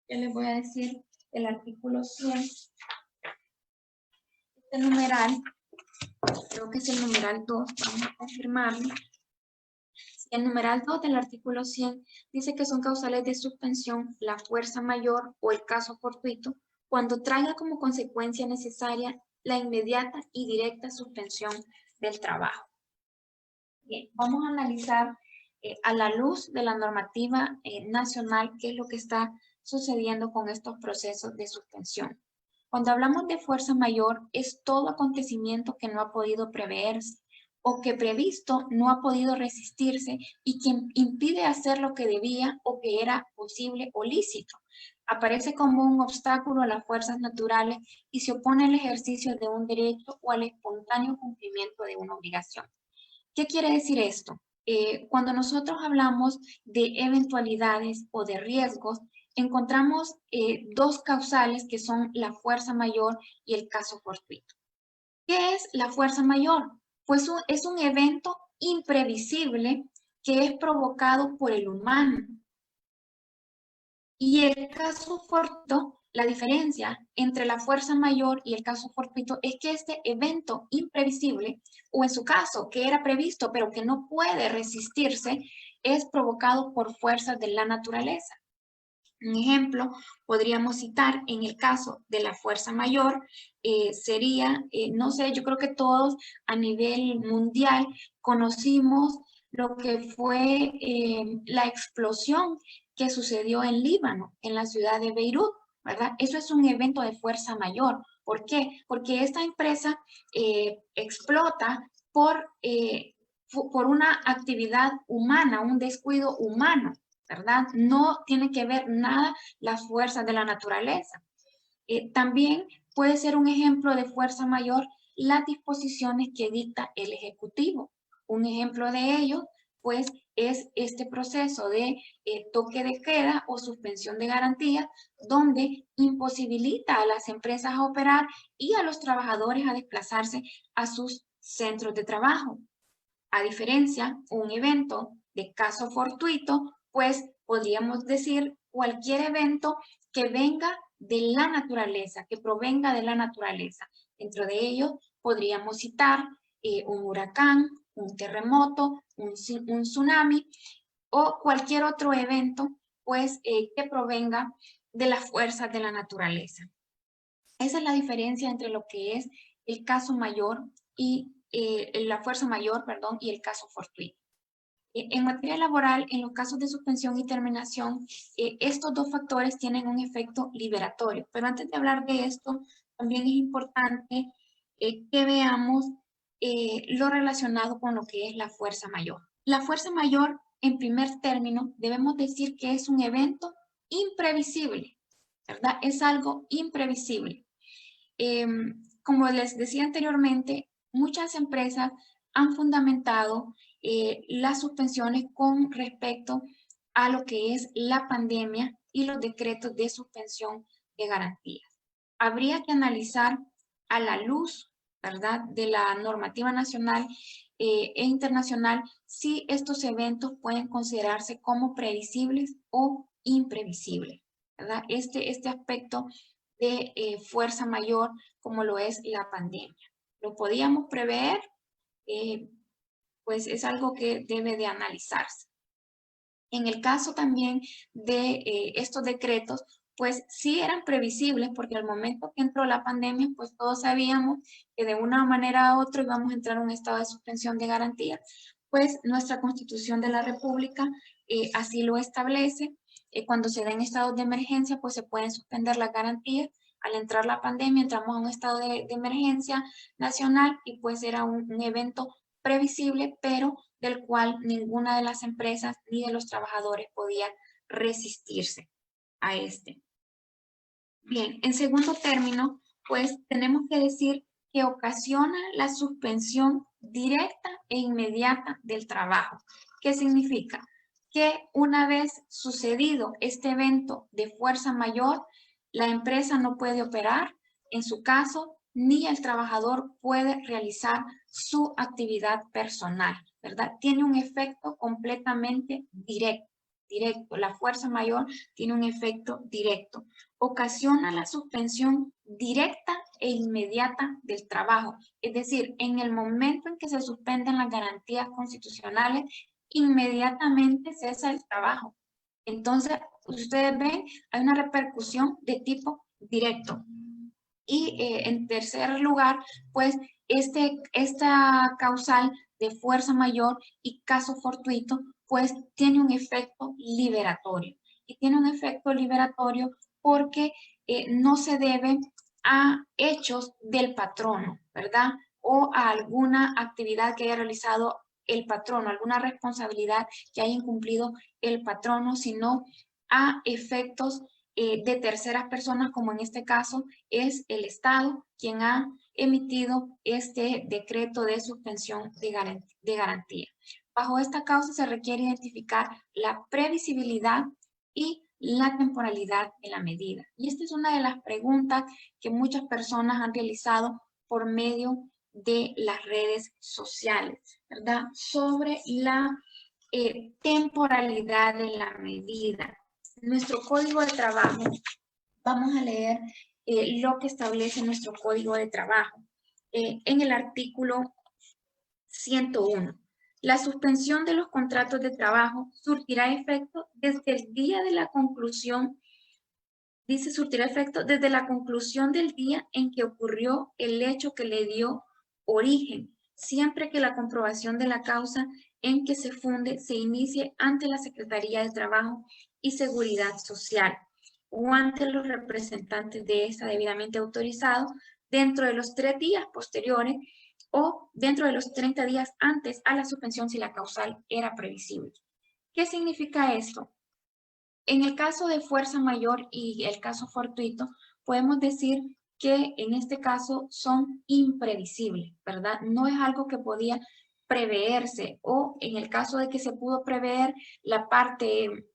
ya les voy a decir, el artículo 100. Este numeral, creo que es el numeral 2, vamos a confirmarlo. El numeral 2 del artículo 100 dice que son causales de suspensión la fuerza mayor o el caso fortuito cuando traiga como consecuencia necesaria la inmediata y directa suspensión del trabajo. Bien, vamos a analizar a la luz de la normativa nacional qué es lo que está sucediendo con estos procesos de suspensión. Cuando hablamos de fuerza mayor, es todo acontecimiento que no ha podido preverse o que previsto no ha podido resistirse y que impide hacer lo que debía o que era posible o lícito. Aparece como un obstáculo a las fuerzas naturales y se opone al ejercicio de un derecho o al espontáneo cumplimiento de una obligación. ¿Qué quiere decir esto? Cuando nosotros hablamos de eventualidades o de riesgos, encontramos dos causales que son la fuerza mayor y el caso fortuito. ¿Qué es la fuerza mayor? Pues es un evento imprevisible que es provocado por el humano. Y el caso fortuito, la diferencia entre la fuerza mayor y el caso fortuito es que este evento imprevisible, o en su caso, que era previsto pero que no puede resistirse, es provocado por fuerzas de la naturaleza. Un ejemplo, podríamos citar en el caso de la fuerza mayor, sería, no sé, yo creo que todos a nivel mundial conocimos lo que fue la explosión que sucedió en Líbano, en la ciudad de Beirut, ¿verdad? Eso es un evento de fuerza mayor. ¿Por qué? Porque esta empresa explota por una actividad humana, un descuido humano, ¿verdad? No tiene que ver nada las fuerzas de la naturaleza. También puede ser un ejemplo de fuerza mayor las disposiciones que dicta el Ejecutivo. Un ejemplo de ello, pues, es este proceso de toque de queda o suspensión de garantías, donde imposibilita a las empresas a operar y a los trabajadores a desplazarse a sus centros de trabajo. A diferencia, un evento de caso fortuito, pues podríamos decir cualquier evento que venga de la naturaleza, que provenga de la naturaleza. Dentro de ellos podríamos citar un huracán, un terremoto, un tsunami o cualquier otro evento, pues que provenga de las fuerzas de la naturaleza. Esa es la diferencia entre lo que es el caso mayor y la fuerza mayor, perdón, y el caso fortuito. En materia laboral, en los casos de suspensión y terminación, estos dos factores tienen un efecto liberatorio. Pero antes de hablar de esto, también es importante que veamos lo relacionado con lo que es la fuerza mayor. La fuerza mayor, en primer término, debemos decir que es un evento imprevisible, ¿verdad? Es algo imprevisible. Como les decía anteriormente, muchas empresas han fundamentado las suspensiones con respecto a lo que es la pandemia y los decretos de suspensión de garantías. Habría que analizar a la luz, ¿verdad?, de la normativa nacional e internacional si estos eventos pueden considerarse como previsibles o imprevisibles, ¿verdad? Este aspecto de fuerza mayor como lo es la pandemia. ¿Lo podíamos prever? Pues es algo que debe de analizarse. En el caso también de estos decretos, pues sí eran previsibles porque al momento que entró la pandemia, pues todos sabíamos que de una manera u otra íbamos a entrar en un estado de suspensión de garantía, pues nuestra Constitución de la República así lo establece. Cuando se den estados de emergencia, pues se pueden suspender las garantías. Al entrar la pandemia, entramos a un estado de emergencia nacional y pues era un evento previsible, pero del cual ninguna de las empresas ni de los trabajadores podía resistirse a este. Bien, en segundo término, pues tenemos que decir que ocasiona la suspensión directa e inmediata del trabajo. ¿Qué significa? Que una vez sucedido este evento de fuerza mayor, la empresa no puede operar, en su caso, ni el trabajador puede realizar su actividad personal, ¿verdad? Tiene un efecto completamente directo. La fuerza mayor tiene un efecto directo. Ocasiona la suspensión directa e inmediata del trabajo. Es decir, en el momento en que se suspenden las garantías constitucionales, inmediatamente cesa el trabajo. Entonces, ustedes ven, hay una repercusión de tipo directo. Y en tercer lugar, pues esta causal de fuerza mayor y caso fortuito, pues tiene un efecto liberatorio. Y tiene un efecto liberatorio porque no se debe a hechos del patrono, ¿verdad? O a alguna actividad que haya realizado el patrono, alguna responsabilidad que haya incumplido el patrono, sino a efectos de terceras personas, como en este caso es el Estado quien ha emitido este decreto de suspensión de garantía. Bajo esta causa se requiere identificar la previsibilidad y la temporalidad de la medida. Y esta es una de las preguntas que muchas personas han realizado por medio de las redes sociales, ¿verdad? Sobre la temporalidad de la medida. Nuestro código de trabajo, vamos a leer lo que establece nuestro código de trabajo. En el artículo 101, la suspensión de los contratos de trabajo surtirá efecto desde el día de la conclusión, dice surtirá efecto desde la conclusión del día en que ocurrió el hecho que le dio origen, siempre que la comprobación de la causa en que se funde se inicie ante la Secretaría de Trabajo y Seguridad Social o ante los representantes de esta debidamente autorizados dentro de los 3 días posteriores o dentro de los 30 días antes a la suspensión si la causal era previsible. ¿Qué significa esto? En el caso de fuerza mayor y el caso fortuito, podemos decir que en este caso son imprevisibles, ¿verdad? No es algo que podía preverse, o en el caso de que se pudo prever, la parte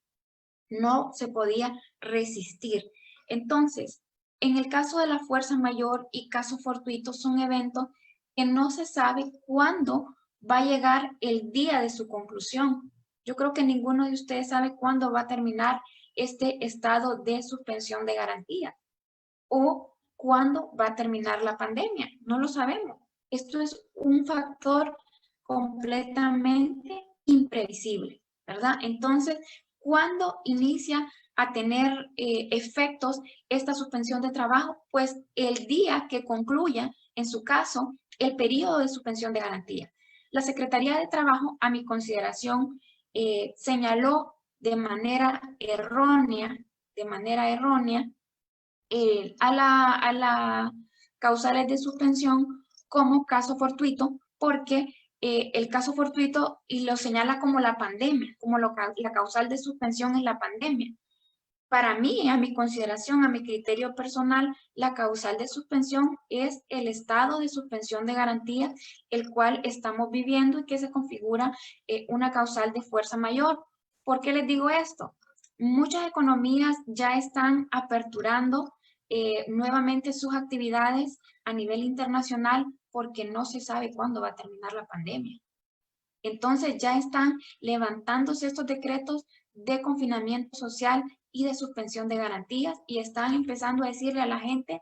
no se podía resistir. Entonces, en el caso de la fuerza mayor y caso fortuito, son eventos que no se sabe cuándo va a llegar el día de su conclusión. Yo creo que ninguno de ustedes sabe cuándo va a terminar este estado de suspensión de garantía o cuándo va a terminar la pandemia. No lo sabemos. Esto es un factor completamente imprevisible, ¿verdad? Entonces, ¿cuándo inicia a tener efectos esta suspensión de trabajo? Pues el día que concluya, en su caso, el periodo de suspensión de garantía. La Secretaría de Trabajo, a mi consideración, señaló de manera errónea, a la causales de suspensión como caso fortuito, porque el caso fortuito y lo señala como la pandemia, como la causal de suspensión es la pandemia. Para mí, a mi consideración, a mi criterio personal, la causal de suspensión es el estado de suspensión de garantía, el cual estamos viviendo y que se configura una causal de fuerza mayor. ¿Por qué les digo esto? Muchas economías ya están aperturando nuevamente sus actividades a nivel internacional porque no se sabe cuándo va a terminar la pandemia. Entonces ya están levantándose estos decretos de confinamiento social y de suspensión de garantías y están empezando a decirle a la gente,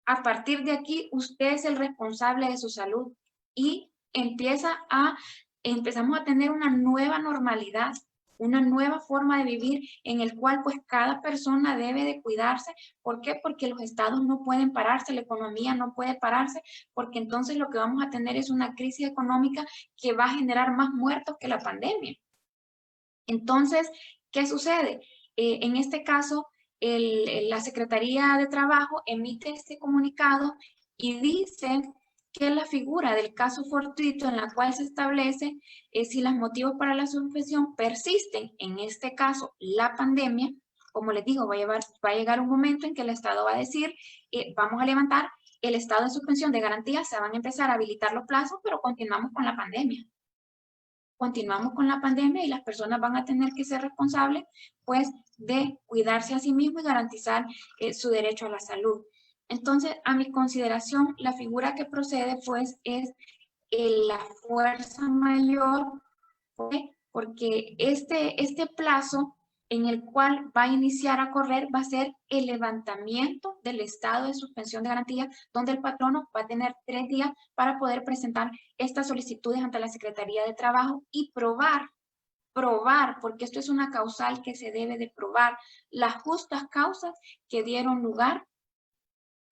a partir de aquí usted es el responsable de su salud y empezamos a tener una nueva normalidad, una nueva forma de vivir en el cual pues cada persona debe de cuidarse. ¿Por qué? Porque los estados no pueden pararse, la economía no puede pararse, porque entonces lo que vamos a tener es una crisis económica que va a generar más muertos que la pandemia. Entonces, ¿qué sucede? En este caso, la Secretaría de Trabajo emite este comunicado y dice que la figura del caso fortuito en la cual se establece si los motivos para la suspensión persisten, en este caso la pandemia, como les digo, va a llegar un momento en que el Estado va a decir, vamos a levantar el estado de suspensión de garantías, se van a empezar a habilitar los plazos, pero continuamos con la pandemia. Continuamos con la pandemia y las personas van a tener que ser responsables, pues, de cuidarse a sí mismos y garantizar su derecho a la salud. Entonces, a mi consideración, la figura que procede pues es la fuerza mayor. ¿Por qué? Porque este plazo en el cual va a iniciar a correr va a ser el levantamiento del estado de suspensión de garantía, donde el patrono va a tener 3 días para poder presentar estas solicitudes ante la Secretaría de Trabajo y probar, porque esto es una causal que se debe de probar, las justas causas que dieron lugar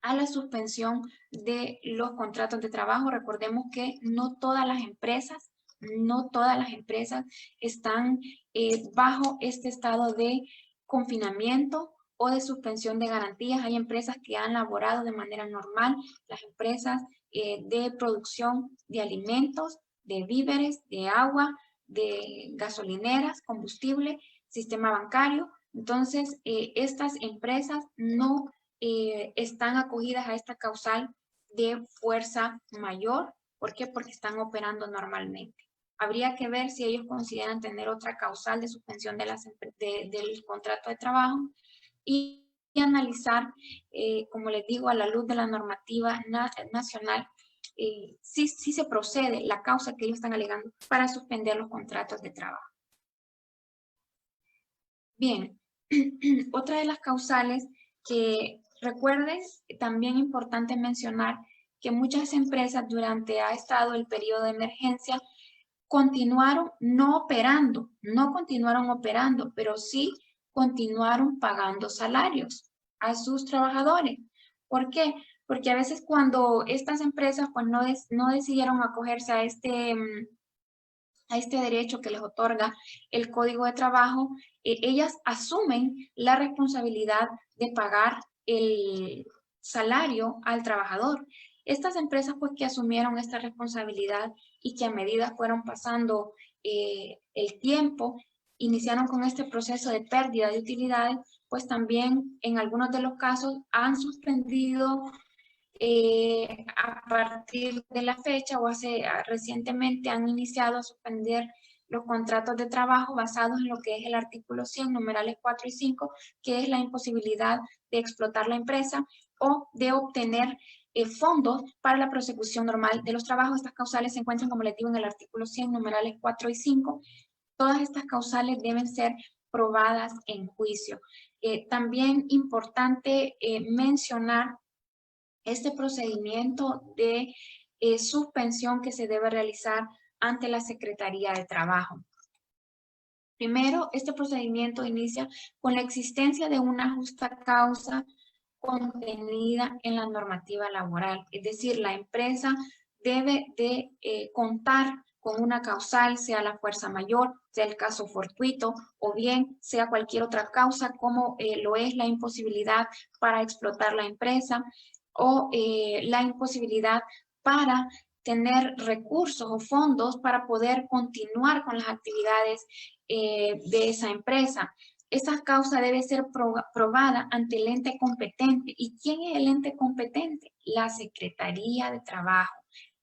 a la suspensión de los contratos de trabajo. Recordemos que no todas las empresas están bajo este estado de confinamiento o de suspensión de garantías. Hay empresas que han laborado de manera normal, las empresas de producción de alimentos, de víveres, de agua, de gasolineras, combustible, sistema bancario. Entonces, estas empresas no están acogidas a esta causal de fuerza mayor. ¿Por qué? Porque están operando normalmente. Habría que ver si ellos consideran tener otra causal de suspensión de del contrato de trabajo y analizar, como les digo, a la luz de la normativa nacional, si se procede la causa que ellos están alegando para suspender los contratos de trabajo. Bien, otra de las causales que recuerden, también importante mencionar que muchas empresas durante ha estado el periodo de emergencia continuaron no continuaron operando, pero sí continuaron pagando salarios a sus trabajadores. ¿Por qué? Porque a veces cuando estas empresas pues no decidieron acogerse a este derecho que les otorga el Código de Trabajo, ellas asumen la responsabilidad de pagar el salario al trabajador. Estas empresas pues que asumieron esta responsabilidad y que a medida fueron pasando el tiempo, iniciaron con este proceso de pérdida de utilidades, pues también en algunos de los casos han suspendido a partir de la fecha o recientemente han iniciado a suspender los contratos de trabajo basados en lo que es el artículo 100, numerales 4 y 5, que es la imposibilidad de explotar la empresa o de obtener fondos para la prosecución normal de los trabajos. Estas causales se encuentran, como les digo, en el artículo 100, numerales 4 y 5. Todas estas causales deben ser probadas en juicio. También importante mencionar este procedimiento de suspensión que se debe realizar ante la Secretaría de Trabajo. Primero, este procedimiento inicia con la existencia de una justa causa contenida en la normativa laboral. Es decir, la empresa debe de contar con una causal, sea la fuerza mayor, sea el caso fortuito, o bien sea cualquier otra causa, como lo es la imposibilidad para explotar la empresa, o la imposibilidad para tener recursos o fondos para poder continuar con las actividades de esa empresa. Esa causa debe ser probada ante el ente competente. ¿Y quién es el ente competente? La Secretaría de Trabajo.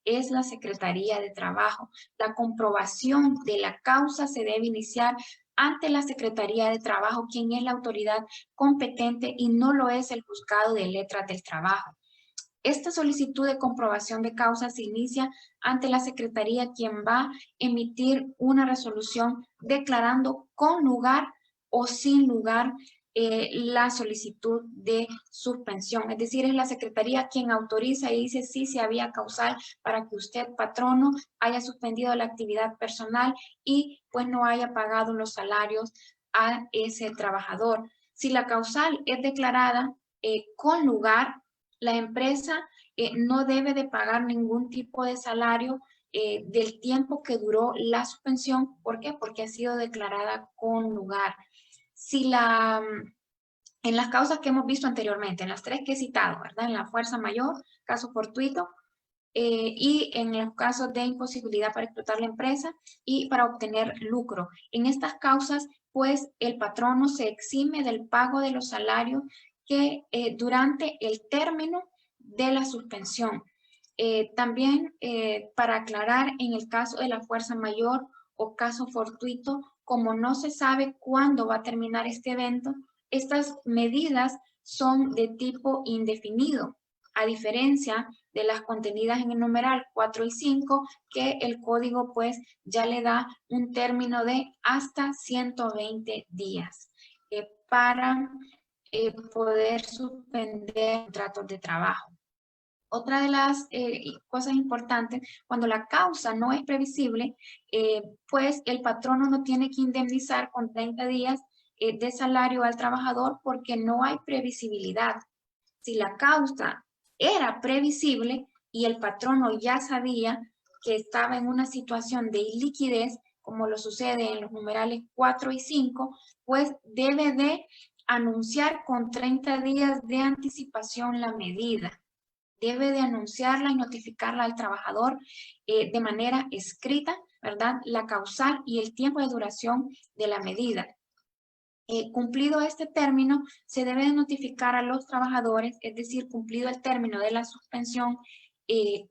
Es la Secretaría de Trabajo. La comprobación de la causa se debe iniciar ante la Secretaría de Trabajo, quien es la autoridad competente y no lo es el juzgado de letras del trabajo. Esta solicitud de comprobación de causa se inicia ante la Secretaría, quien va a emitir una resolución declarando con lugar o sin lugar la solicitud de suspensión. Es decir, es la Secretaría quien autoriza y dice sí, se había causal para que usted, patrono, haya suspendido la actividad personal y pues no haya pagado los salarios a ese trabajador. Si la causal es declarada con lugar, la empresa no debe de pagar ningún tipo de salario del tiempo que duró la suspensión. ¿Por qué? Porque ha sido declarada con lugar. Si en las causas que hemos visto anteriormente, en las 3 que he citado, ¿verdad? En la fuerza mayor, caso fortuito, y en los casos de imposibilidad para explotar la empresa y para obtener lucro. En estas causas, pues, el patrono se exime del pago de los salarios que durante el término de la suspensión. También, para aclarar, en el caso de la fuerza mayor o caso fortuito, como no se sabe cuándo va a terminar este evento, estas medidas son de tipo indefinido. a diferencia de las contenidas en el numeral 4 y 5, que el código pues ya le da un término de hasta 120 días para poder suspender contratos de trabajo. Otra de las cosas importantes, cuando la causa no es previsible, pues el patrono no tiene que indemnizar con 30 días de salario al trabajador porque no hay previsibilidad. Si la causa era previsible y el patrono ya sabía que estaba en una situación de iliquidez, como lo sucede en los numerales 4 y 5, pues debe de anunciar con 30 días de anticipación la medida. Debe de anunciarla y notificarla al trabajador de manera escrita, ¿verdad? La causal y el tiempo de duración de la medida. Cumplido este término, se debe de notificar a los trabajadores, es decir, cumplido el término de la suspensión,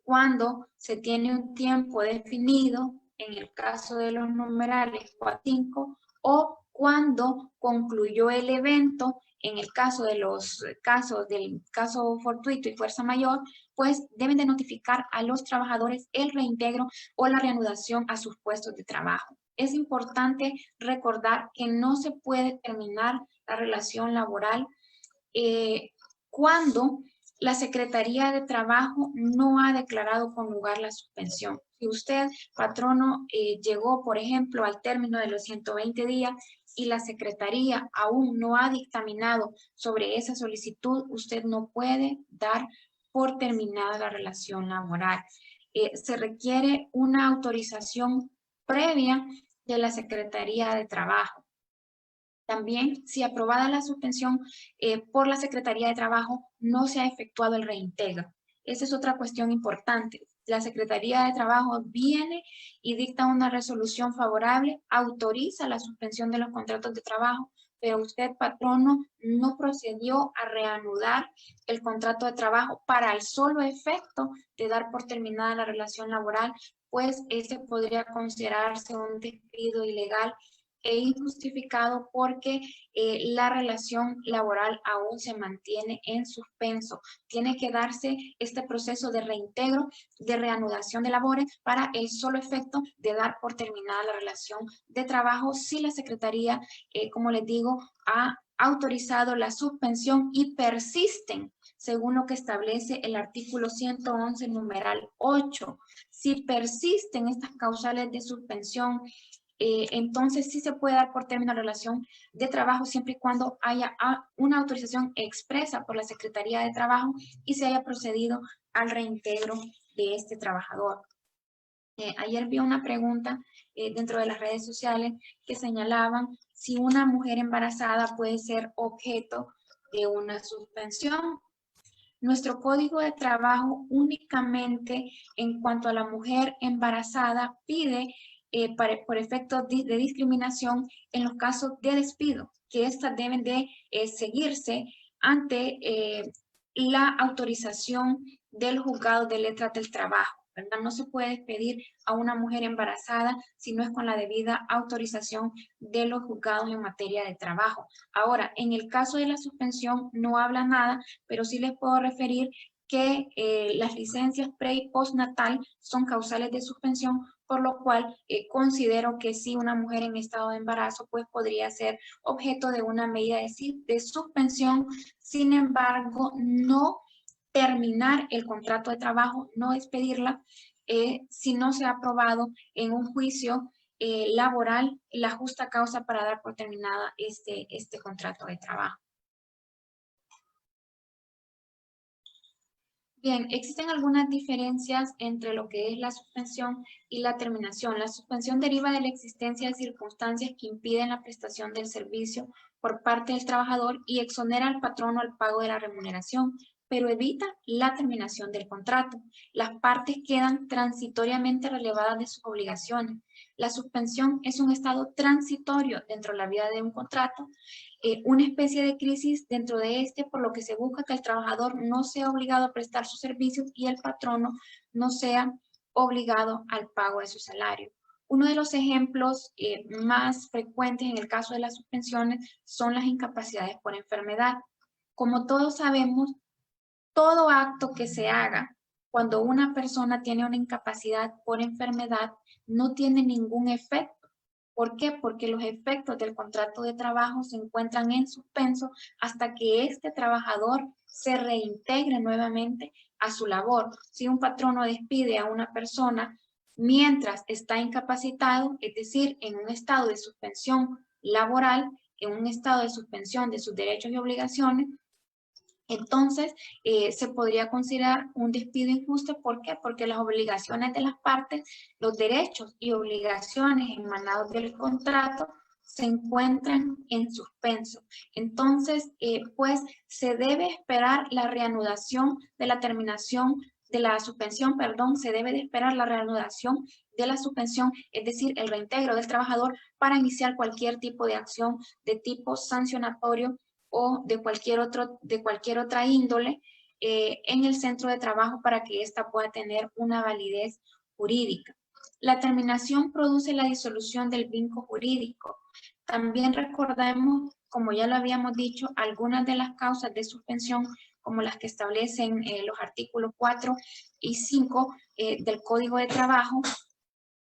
cuando se tiene un tiempo definido, en el caso de los numerales 4 y 5, o cuando concluyó el evento, en el caso de los casos del caso fortuito y fuerza mayor, pues deben de notificar a los trabajadores el reintegro o la reanudación a sus puestos de trabajo. Es importante recordar que no se puede terminar la relación laboral cuando la Secretaría de Trabajo no ha declarado con lugar la suspensión. Si usted, patrono, llegó, por ejemplo, al término de los 120 días y la Secretaría aún no ha dictaminado sobre esa solicitud, usted no puede dar por terminada la relación laboral. Se requiere una autorización previa de la Secretaría de Trabajo. También, si aprobada la suspensión por la Secretaría de Trabajo, no se ha efectuado el reintegro. Esa es otra cuestión importante. La Secretaría de Trabajo viene y dicta una resolución favorable, autoriza la suspensión de los contratos de trabajo, pero usted, patrono, no procedió a reanudar el contrato de trabajo para el solo efecto de dar por terminada la relación laboral, pues ese podría considerarse un despido ilegal e injustificado porque la relación laboral aún se mantiene en suspenso. Tiene que darse este proceso de reintegro, de reanudación de labores para el solo efecto de dar por terminada la relación de trabajo si la Secretaría, como les digo, ha autorizado la suspensión y persisten según lo que establece el artículo 111, numeral 8. Si persisten estas causales de suspensión, entonces sí se puede dar por término la relación de trabajo siempre y cuando haya una autorización expresa por la Secretaría de Trabajo y se haya procedido al reintegro de este trabajador. Ayer vi una pregunta dentro de las redes sociales que señalaban si una mujer embarazada puede ser objeto de una suspensión. Nuestro Código de Trabajo únicamente en cuanto a la mujer embarazada pide por efectos de discriminación en los casos de despido, que estas deben de seguirse ante la autorización del juzgado de letras del trabajo, ¿verdad? No se puede despedir a una mujer embarazada si no es con la debida autorización de los juzgados en materia de trabajo. Ahora, en el caso de la suspensión no habla nada, pero sí les puedo referir que las licencias pre y postnatal son causales de suspensión, por lo cual considero que sí, una mujer en estado de embarazo pues podría ser objeto de una medida de suspensión. Sin embargo, no terminar el contrato de trabajo, no despedirla si no se ha aprobado en un juicio laboral la justa causa para dar por terminada este contrato de trabajo. Bien, existen algunas diferencias entre lo que es la suspensión y la terminación. La suspensión deriva de la existencia de circunstancias que impiden la prestación del servicio por parte del trabajador y exonera al patrono al pago de la remuneración, pero evita la terminación del contrato. Las partes quedan transitoriamente relevadas de sus obligaciones. La suspensión es un estado transitorio dentro de la vida de un contrato, una especie de crisis dentro de este, por lo que se busca que el trabajador no sea obligado a prestar sus servicios y el patrono no sea obligado al pago de su salario. Uno de los ejemplos más frecuentes en el caso de las suspensiones son las incapacidades por enfermedad. Como todos sabemos, todo acto que se haga cuando una persona tiene una incapacidad por enfermedad no tiene ningún efecto. ¿Por qué? Porque los efectos del contrato de trabajo se encuentran en suspenso hasta que este trabajador se reintegre nuevamente a su labor. Si un patrono despide a una persona mientras está incapacitado, es decir, en un estado de suspensión laboral, en un estado de suspensión de sus derechos y obligaciones, entonces se podría considerar un despido injusto. ¿Por qué? Porque las obligaciones de las partes, los derechos y obligaciones emanados del contrato se encuentran en suspenso. Entonces, pues se debe esperar la reanudación de la terminación de la suspensión, perdón, se debe de esperar la reanudación de la suspensión, es decir, el reintegro del trabajador para iniciar cualquier tipo de acción de tipo sancionatorio o de cualquier otra índole en el centro de trabajo para que ésta pueda tener una validez jurídica. La terminación produce la disolución del vínculo jurídico. También recordemos, como ya lo habíamos dicho, algunas de las causas de suspensión, como las que establecen los artículos 4 y 5 del Código de Trabajo,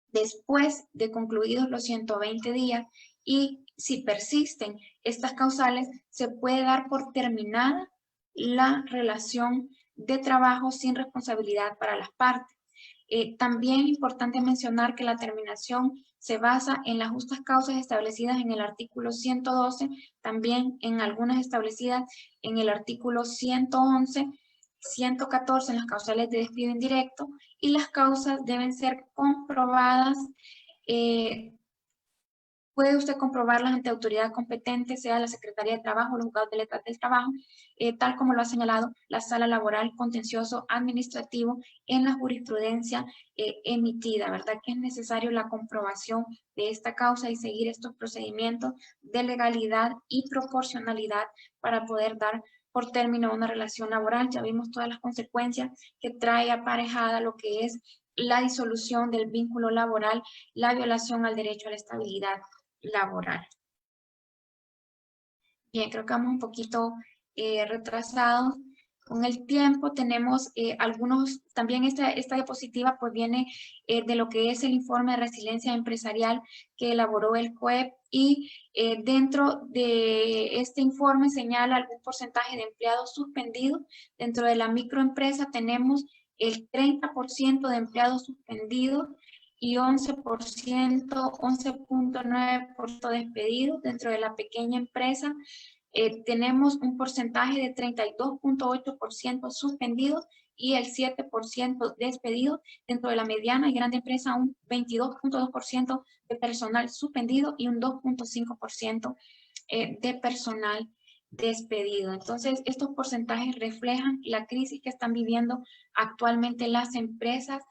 después de concluidos los 120 días, y si persisten estas causales, se puede dar por terminada la relación de trabajo sin responsabilidad para las partes. También es importante mencionar que la terminación se basa en las justas causas establecidas en el artículo 112, también en algunas establecidas en el artículo 111, 114 en las causales de despido indirecto, y las causas deben ser comprobadas. Puede usted comprobarlas ante autoridad competente, sea la Secretaría de Trabajo o los juzgados de letras del trabajo, tal como lo ha señalado la Sala Laboral Contencioso Administrativo en la jurisprudencia emitida, ¿verdad? Que es necesario la comprobación de esta causa y seguir estos procedimientos de legalidad y proporcionalidad para poder dar por término una relación laboral. Ya vimos todas las consecuencias que trae aparejada lo que es la disolución del vínculo laboral, la violación al derecho a la estabilidad laboral. Bien, creo que vamos un poquito retrasados con el tiempo. Tenemos algunos, también esta diapositiva pues viene de lo que es el informe de resiliencia empresarial que elaboró el COEP, y dentro de este informe señala algún porcentaje de empleados suspendidos. Dentro de la microempresa tenemos el 30% de empleados suspendidos y 11.9% despedidos. Dentro de la pequeña empresa tenemos un porcentaje de 32.8% suspendidos y el 7% despedidos. Dentro de la mediana y grande empresa, un 22.2% de personal suspendido y un 2.5% de personal despedido. Entonces, estos porcentajes reflejan la crisis que están viviendo actualmente las empresas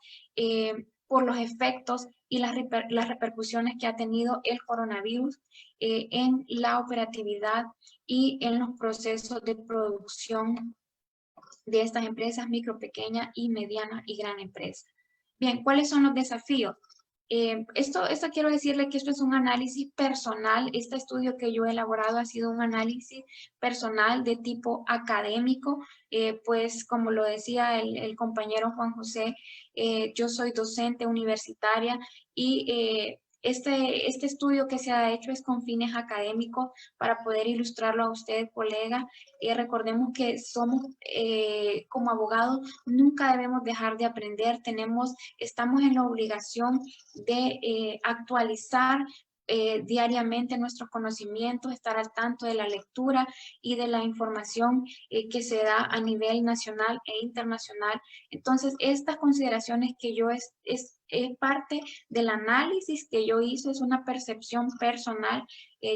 por los efectos y las repercusiones que ha tenido el coronavirus en la operatividad y en los procesos de producción de estas empresas micro, pequeña y mediana y gran empresa. Bien, ¿cuáles son los desafíos? Esto quiero decirle que esto es un análisis personal. Este estudio que yo he elaborado ha sido un análisis personal de tipo académico, pues como lo decía el compañero Juan José, yo soy docente universitaria y este estudio que se ha hecho es con fines académicos para poder ilustrarlo a usted, colega. Recordemos que somos, como abogados, nunca debemos dejar de aprender. Estamos en la obligación de actualizar diariamente nuestros conocimientos, estar al tanto de la lectura y de la información que se da a nivel nacional e internacional. Entonces, estas consideraciones que yo es parte del análisis que yo hice, es una percepción personal.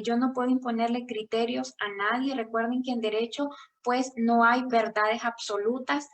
Yo no puedo imponerle criterios a nadie. Recuerden que en derecho pues no hay verdades absolutas.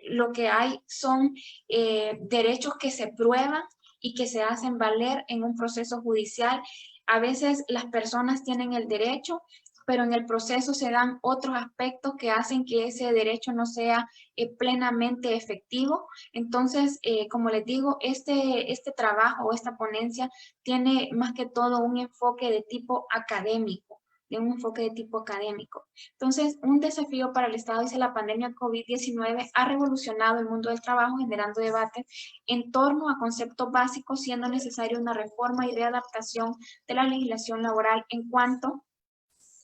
Lo que hay son derechos que se prueban y que se hacen valer en un proceso judicial. A veces las personas tienen el derecho, pero en el proceso se dan otros aspectos que hacen que ese derecho no sea plenamente efectivo. Entonces, como les digo, este trabajo o esta ponencia tiene más que todo un enfoque de tipo académico, de un enfoque de tipo académico. Entonces, un desafío para el Estado, dice, la pandemia COVID-19 ha revolucionado el mundo del trabajo, generando debates en torno a conceptos básicos, siendo necesaria una reforma y readaptación de la legislación laboral en cuanto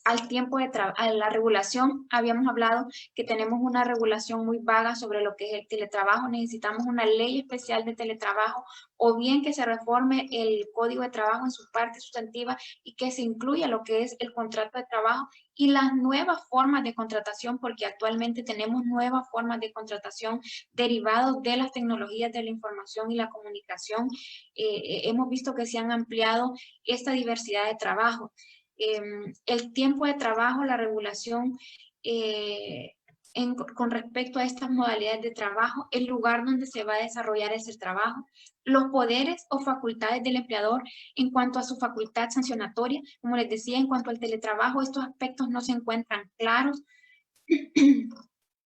al tiempo de a la regulación. Habíamos hablado que tenemos una regulación muy vaga sobre lo que es el teletrabajo. Necesitamos una ley especial de teletrabajo, o bien que se reforme el Código de Trabajo en su parte sustantiva y que se incluya lo que es el contrato de trabajo y las nuevas formas de contratación, porque actualmente tenemos nuevas formas de contratación derivados de las tecnologías de la información y la comunicación. Hemos visto que se han ampliado esta diversidad de trabajo. El tiempo de trabajo, la regulación con respecto a estas modalidades de trabajo, el lugar donde se va a desarrollar ese trabajo, los poderes o facultades del empleador en cuanto a su facultad sancionatoria. Como les decía, en cuanto al teletrabajo, estos aspectos no se encuentran claros.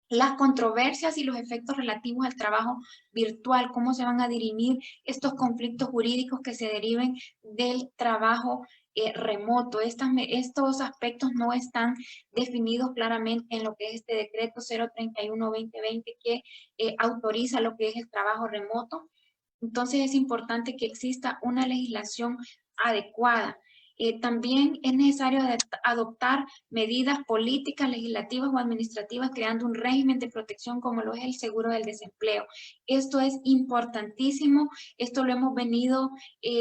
Las controversias y los efectos relativos al trabajo virtual, cómo se van a dirimir estos conflictos jurídicos que se deriven del trabajo remoto. Estos aspectos no están definidos claramente en lo que es este decreto 031-2020 que autoriza lo que es el trabajo remoto. Entonces es importante que exista una legislación adecuada. También es necesario adoptar medidas políticas, legislativas o administrativas, creando un régimen de protección como lo es el seguro del desempleo. Esto es importantísimo, esto lo hemos venido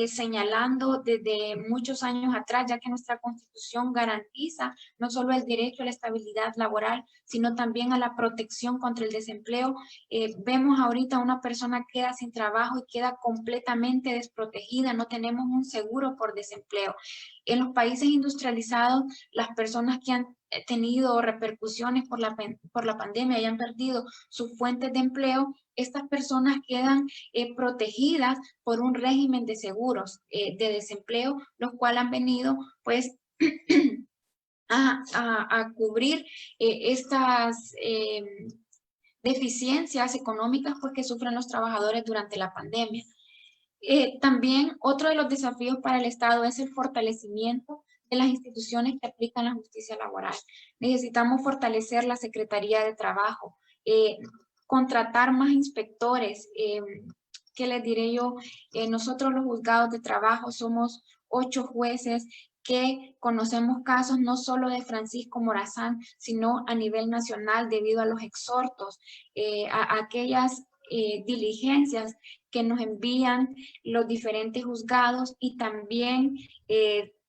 señalando desde muchos años atrás, ya que nuestra Constitución garantiza no solo el derecho a la estabilidad laboral, sino también a la protección contra el desempleo. Vemos ahorita una persona que queda sin trabajo y queda completamente desprotegida, no tenemos un seguro por desempleo. En los países industrializados, las personas que han tenido repercusiones por la pandemia y han perdido sus fuentes de empleo, estas personas quedan protegidas por un régimen de seguros de desempleo, los cuales han venido pues a cubrir estas deficiencias económicas pues, que sufren los trabajadores durante la pandemia. También otro de los desafíos para el Estado es el fortalecimiento de las instituciones que aplican la justicia laboral. Necesitamos fortalecer la Secretaría de Trabajo, contratar más inspectores. ¿Qué les diré yo? Nosotros los juzgados de trabajo somos 8 jueces que conocemos casos no solo de Francisco Morazán, sino a nivel nacional debido a los exhortos, a aquellas diligencias que nos envían los diferentes juzgados y también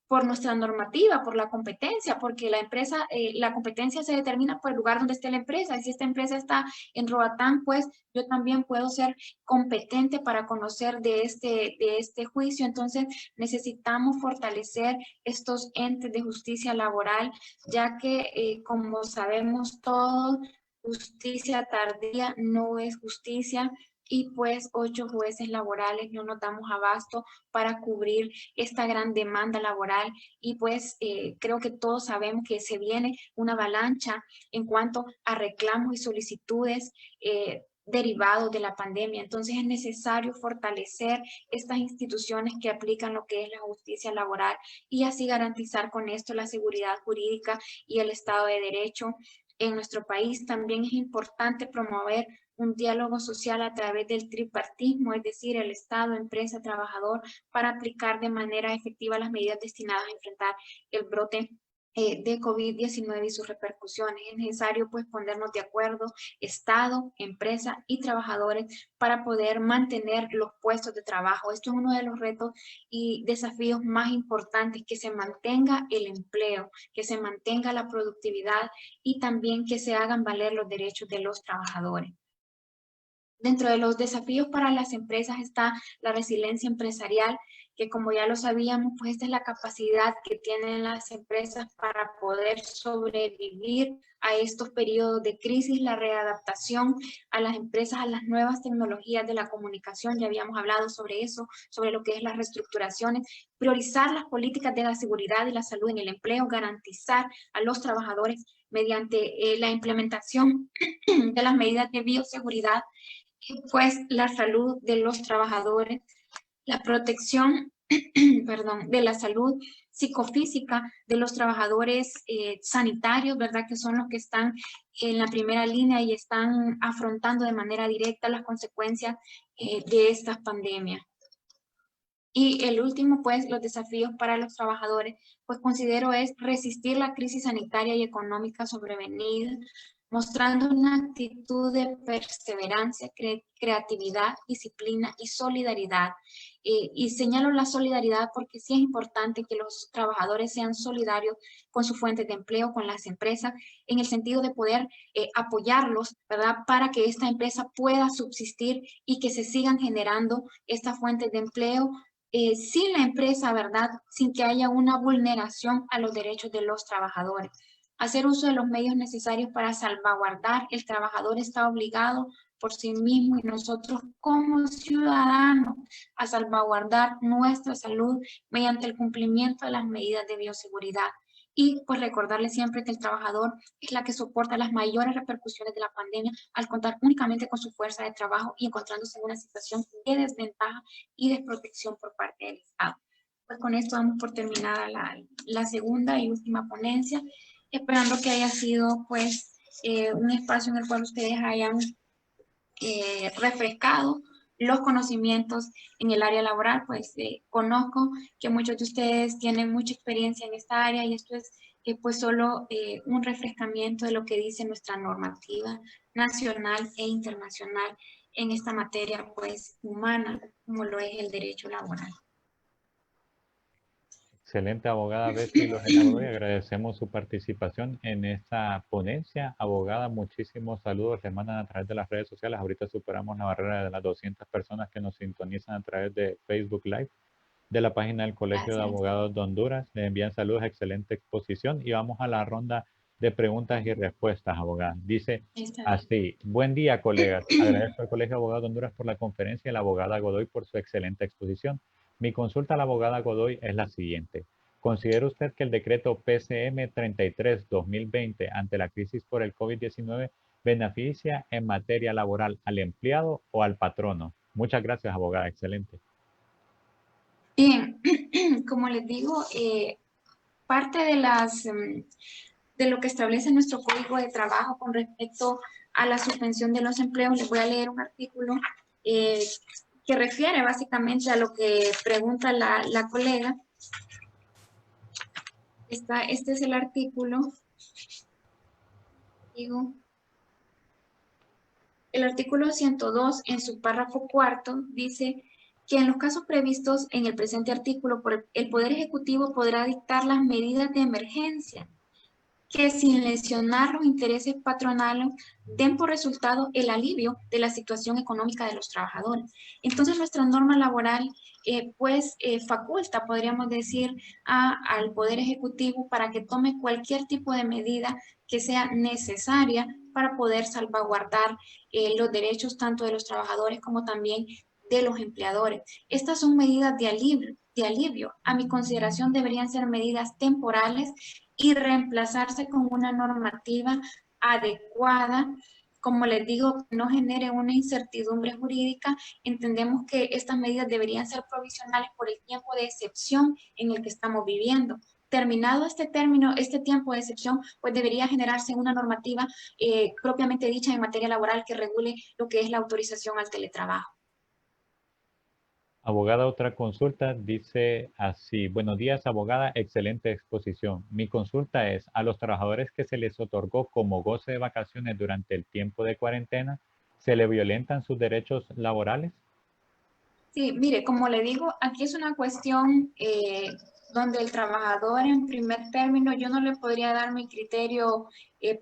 por nuestra normativa, por la competencia, porque la competencia se determina por el lugar donde esté la empresa. Y si esta empresa está en Roatán, pues yo también puedo ser competente para conocer de este juicio. Entonces necesitamos fortalecer estos entes de justicia laboral, ya que como sabemos todos, justicia tardía no es justicia, y pues 8 jueces laborales no nos damos abasto para cubrir esta gran demanda laboral. Y pues creo que todos sabemos que se viene una avalancha en cuanto a reclamos y solicitudes derivados de la pandemia. Entonces es necesario fortalecer estas instituciones que aplican lo que es la justicia laboral y así garantizar con esto la seguridad jurídica y el Estado de Derecho en nuestro país. También es importante promover un diálogo social a través del tripartismo, es decir, el Estado, empresa, trabajador, para aplicar de manera efectiva las medidas destinadas a enfrentar el brote de COVID-19 y sus repercusiones. Es necesario pues ponernos de acuerdo, Estado, empresa y trabajadores, para poder mantener los puestos de trabajo. Esto es uno de los retos y desafíos más importantes, que se mantenga el empleo, que se mantenga la productividad y también que se hagan valer los derechos de los trabajadores. Dentro de los desafíos para las empresas está la resiliencia empresarial, que como ya lo sabíamos, pues esta es la capacidad que tienen las empresas para poder sobrevivir a estos periodos de crisis, la readaptación a las empresas, a las nuevas tecnologías de la comunicación. Ya habíamos hablado sobre eso, sobre lo que es las reestructuraciones, priorizar las políticas de la seguridad y la salud en el empleo, garantizar a los trabajadores mediante la implementación de las medidas de bioseguridad, pues la salud de los trabajadores, la protección perdón, de la salud psicofísica de los trabajadores sanitarios, ¿verdad? Que son los que están en la primera línea y están afrontando de manera directa las consecuencias de esta pandemia. Y el último, pues, los desafíos para los trabajadores, pues considero es resistir la crisis sanitaria y económica sobrevenida, mostrando una actitud de perseverancia, creatividad, disciplina y solidaridad. Y señalo la solidaridad porque sí es importante que los trabajadores sean solidarios con sus fuentes de empleo, con las empresas, en el sentido de poder apoyarlos, ¿verdad? Para que esta empresa pueda subsistir y que se sigan generando estas fuentes de empleo sin la empresa, ¿verdad? Sin que haya una vulneración a los derechos de los trabajadores. Hacer uso de los medios necesarios para salvaguardar. El trabajador está obligado por sí mismo y nosotros como ciudadanos a salvaguardar nuestra salud mediante el cumplimiento de las medidas de bioseguridad. Y pues recordarle siempre que el trabajador es la que soporta las mayores repercusiones de la pandemia al contar únicamente con su fuerza de trabajo y encontrándose en una situación de desventaja y desprotección por parte del Estado. Pues con esto damos por terminada la segunda y última ponencia, esperando que haya sido pues un espacio en el cual ustedes hayan refrescado los conocimientos en el área laboral, pues conozco que muchos de ustedes tienen mucha experiencia en esta área y esto es pues solo un refrescamiento de lo que dice nuestra normativa nacional e internacional en esta materia pues humana, como lo es el derecho laboral. Excelente, abogada Bessie Lojeda Godoy. Agradecemos su participación en esta ponencia. Abogada, muchísimos saludos le mandan a través de las redes sociales. Ahorita superamos la barrera de las 200 personas que nos sintonizan a través de Facebook Live, de la página del Colegio de Abogados de Honduras. Le envían saludos, excelente exposición. Y vamos a la ronda de preguntas y respuestas, abogada. Dice así: buen día, colegas. Agradezco al Colegio de Abogados de Honduras por la conferencia y a la abogada Godoy por su excelente exposición. Mi consulta a la abogada Godoy es la siguiente. ¿Considera usted que el decreto PCM 33-2020 ante la crisis por el COVID-19 beneficia en materia laboral al empleado o al patrono? Muchas gracias, abogada. Excelente. Bien, como les digo, parte de lo que establece nuestro Código de Trabajo con respecto a la suspensión de los empleos, les voy a leer un artículo que refiere básicamente a lo que pregunta la colega. Este es el artículo. El artículo 102, en su párrafo cuarto, dice que en los casos previstos en el presente artículo, el Poder Ejecutivo podrá dictar las medidas de emergencia que sin lesionar los intereses patronales den por resultado el alivio de la situación económica de los trabajadores. Entonces nuestra norma laboral faculta, podríamos decir, al Poder Ejecutivo para que tome cualquier tipo de medida que sea necesaria para poder salvaguardar los derechos tanto de los trabajadores como también de los empleadores. Estas son medidas de alivio. A mi consideración deberían ser medidas temporales y reemplazarse con una normativa adecuada, como les digo, no genere una incertidumbre jurídica. Entendemos que estas medidas deberían ser provisionales por el tiempo de excepción en el que estamos viviendo. Terminado este tiempo de excepción, pues debería generarse una normativa propiamente dicha en materia laboral que regule lo que es la autorización al teletrabajo. Abogada, otra consulta dice así: buenos días, abogada, excelente exposición. Mi consulta es: a los trabajadores que se les otorgó como goce de vacaciones durante el tiempo de cuarentena, ¿se le violentan sus derechos laborales? Sí, mire, como le digo, aquí es una cuestión donde el trabajador en primer término, yo no le podría dar mi criterio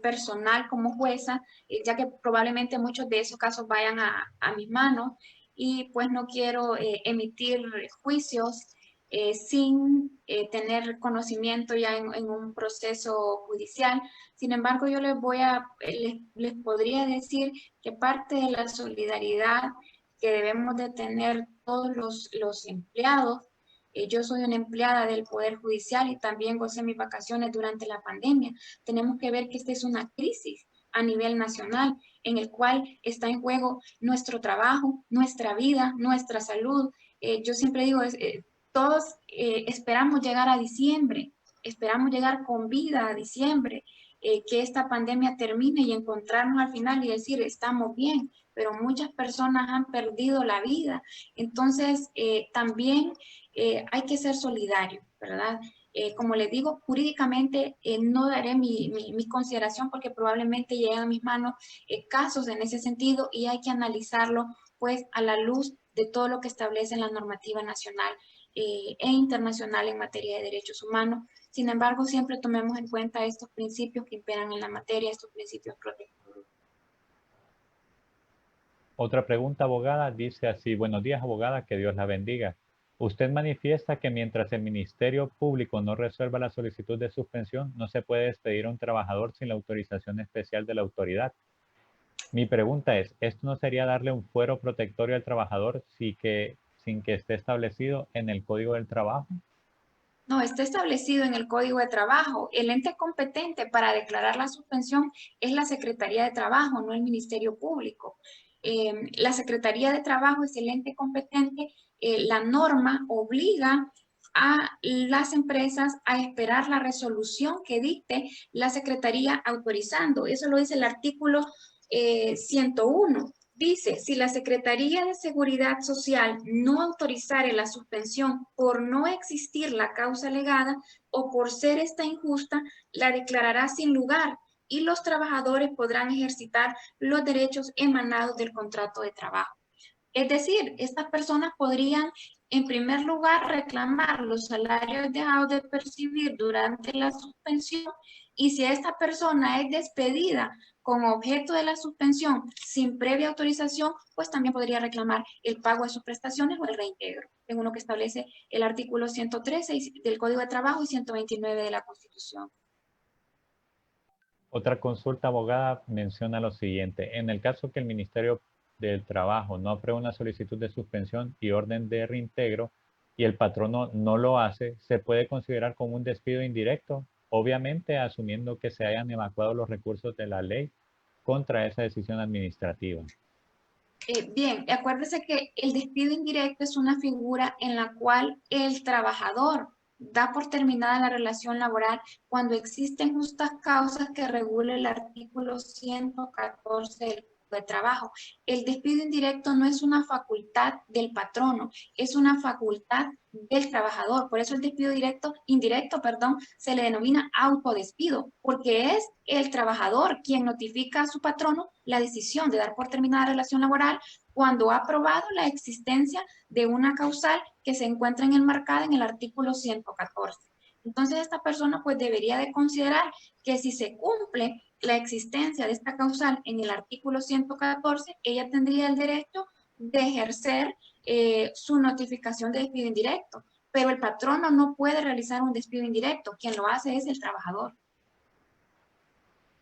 personal como jueza, ya que probablemente muchos de esos casos vayan a mis manos y pues no quiero emitir juicios sin tener conocimiento ya en un proceso judicial. Sin embargo, yo les podría decir que parte de la solidaridad que debemos de tener todos los empleados. Yo soy una empleada del Poder Judicial y también gocé mis vacaciones durante la pandemia. Tenemos que ver que esta es una crisis a nivel nacional en el cual está en juego nuestro trabajo, nuestra vida, nuestra salud. Yo siempre digo, todos esperamos llegar a diciembre, esperamos llegar con vida a diciembre, que esta pandemia termine y encontrarnos al final y decir, estamos bien, pero muchas personas han perdido la vida. Entonces, también hay que ser solidarios, ¿verdad? Como les digo, jurídicamente no daré mi consideración porque probablemente lleguen a mis manos casos en ese sentido y hay que analizarlo pues a la luz de todo lo que establece la normativa nacional e internacional en materia de derechos humanos. Sin embargo, siempre tomemos en cuenta estos principios que imperan en la materia, estos principios protectores. Otra pregunta, abogada, dice así: buenos días, abogada, que Dios la bendiga. Usted manifiesta que mientras el Ministerio Público no resuelva la solicitud de suspensión, no se puede despedir a un trabajador sin la autorización especial de la autoridad. Mi pregunta es, ¿esto no sería darle un fuero protectorio al trabajador sin que esté establecido en el Código del Trabajo? No, está establecido en el Código de Trabajo. El ente competente para declarar la suspensión es la Secretaría de Trabajo, no el Ministerio Público. La Secretaría de Trabajo es el ente competente. La norma obliga a las empresas a esperar la resolución que dicte la Secretaría autorizando. Eso lo dice el artículo 101. Dice, si la Secretaría de Seguridad Social no autorizare la suspensión por no existir la causa alegada o por ser esta injusta, la declarará sin lugar y los trabajadores podrán ejercitar los derechos emanados del contrato de trabajo. Es decir, estas personas podrían, en primer lugar, reclamar los salarios dejados de percibir durante la suspensión y si esta persona es despedida con objeto de la suspensión sin previa autorización, pues también podría reclamar el pago de sus prestaciones o el reintegro, según lo que establece el artículo 113 del Código de Trabajo y 129 de la Constitución. Otra consulta, abogada, menciona lo siguiente: en el caso que el Ministerio del Trabajo no apruebe una solicitud de suspensión y orden de reintegro y el patrono no lo hace, ¿se puede considerar como un despido indirecto? Obviamente asumiendo que se hayan evacuado los recursos de la ley contra esa decisión administrativa. Bien, acuérdese que el despido indirecto es una figura en la cual el trabajador da por terminada la relación laboral cuando existen justas causas que regula el artículo 114 del Código de Trabajo. El despido indirecto no es una facultad del patrono, es una facultad del trabajador. Por eso el despido indirecto, se le denomina autodespido, porque es el trabajador quien notifica a su patrono la decisión de dar por terminada la relación laboral cuando ha probado la existencia de una causal que se encuentra enmarcada en el artículo 114. Entonces esta persona pues debería de considerar que si se cumple la existencia de esta causal en el artículo 114, ella tendría el derecho de ejercer su notificación de despido indirecto, pero el patrono no puede realizar un despido indirecto, quien lo hace es el trabajador.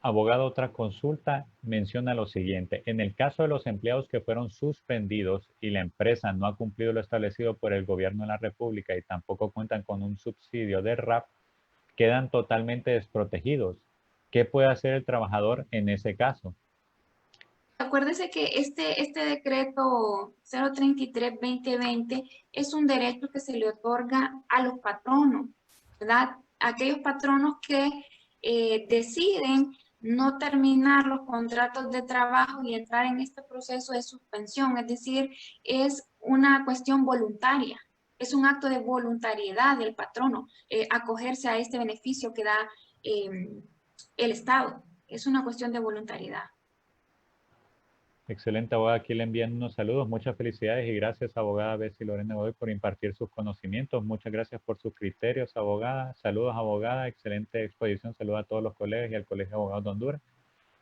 Abogado, otra consulta menciona lo siguiente: en el caso de los empleados que fueron suspendidos y la empresa no ha cumplido lo establecido por el gobierno de la República y tampoco cuentan con un subsidio de RAP, quedan totalmente desprotegidos. ¿Qué puede hacer el trabajador en ese caso? Acuérdese que este decreto 033-2020 es un derecho que se le otorga a los patronos, ¿verdad? Aquellos patronos que deciden no terminar los contratos de trabajo y entrar en este proceso de suspensión, es decir, es una cuestión voluntaria, es un acto de voluntariedad del patrono acogerse a este beneficio que da el Estado, es una cuestión de voluntariedad. Excelente, abogada. Aquí le envían unos saludos. Muchas felicidades y gracias, abogada Bessie Lorena Godoy, por impartir sus conocimientos. Muchas gracias por sus criterios, abogada. Saludos, abogada. Excelente exposición. Saludos a todos los colegas y al Colegio de Abogados de Honduras.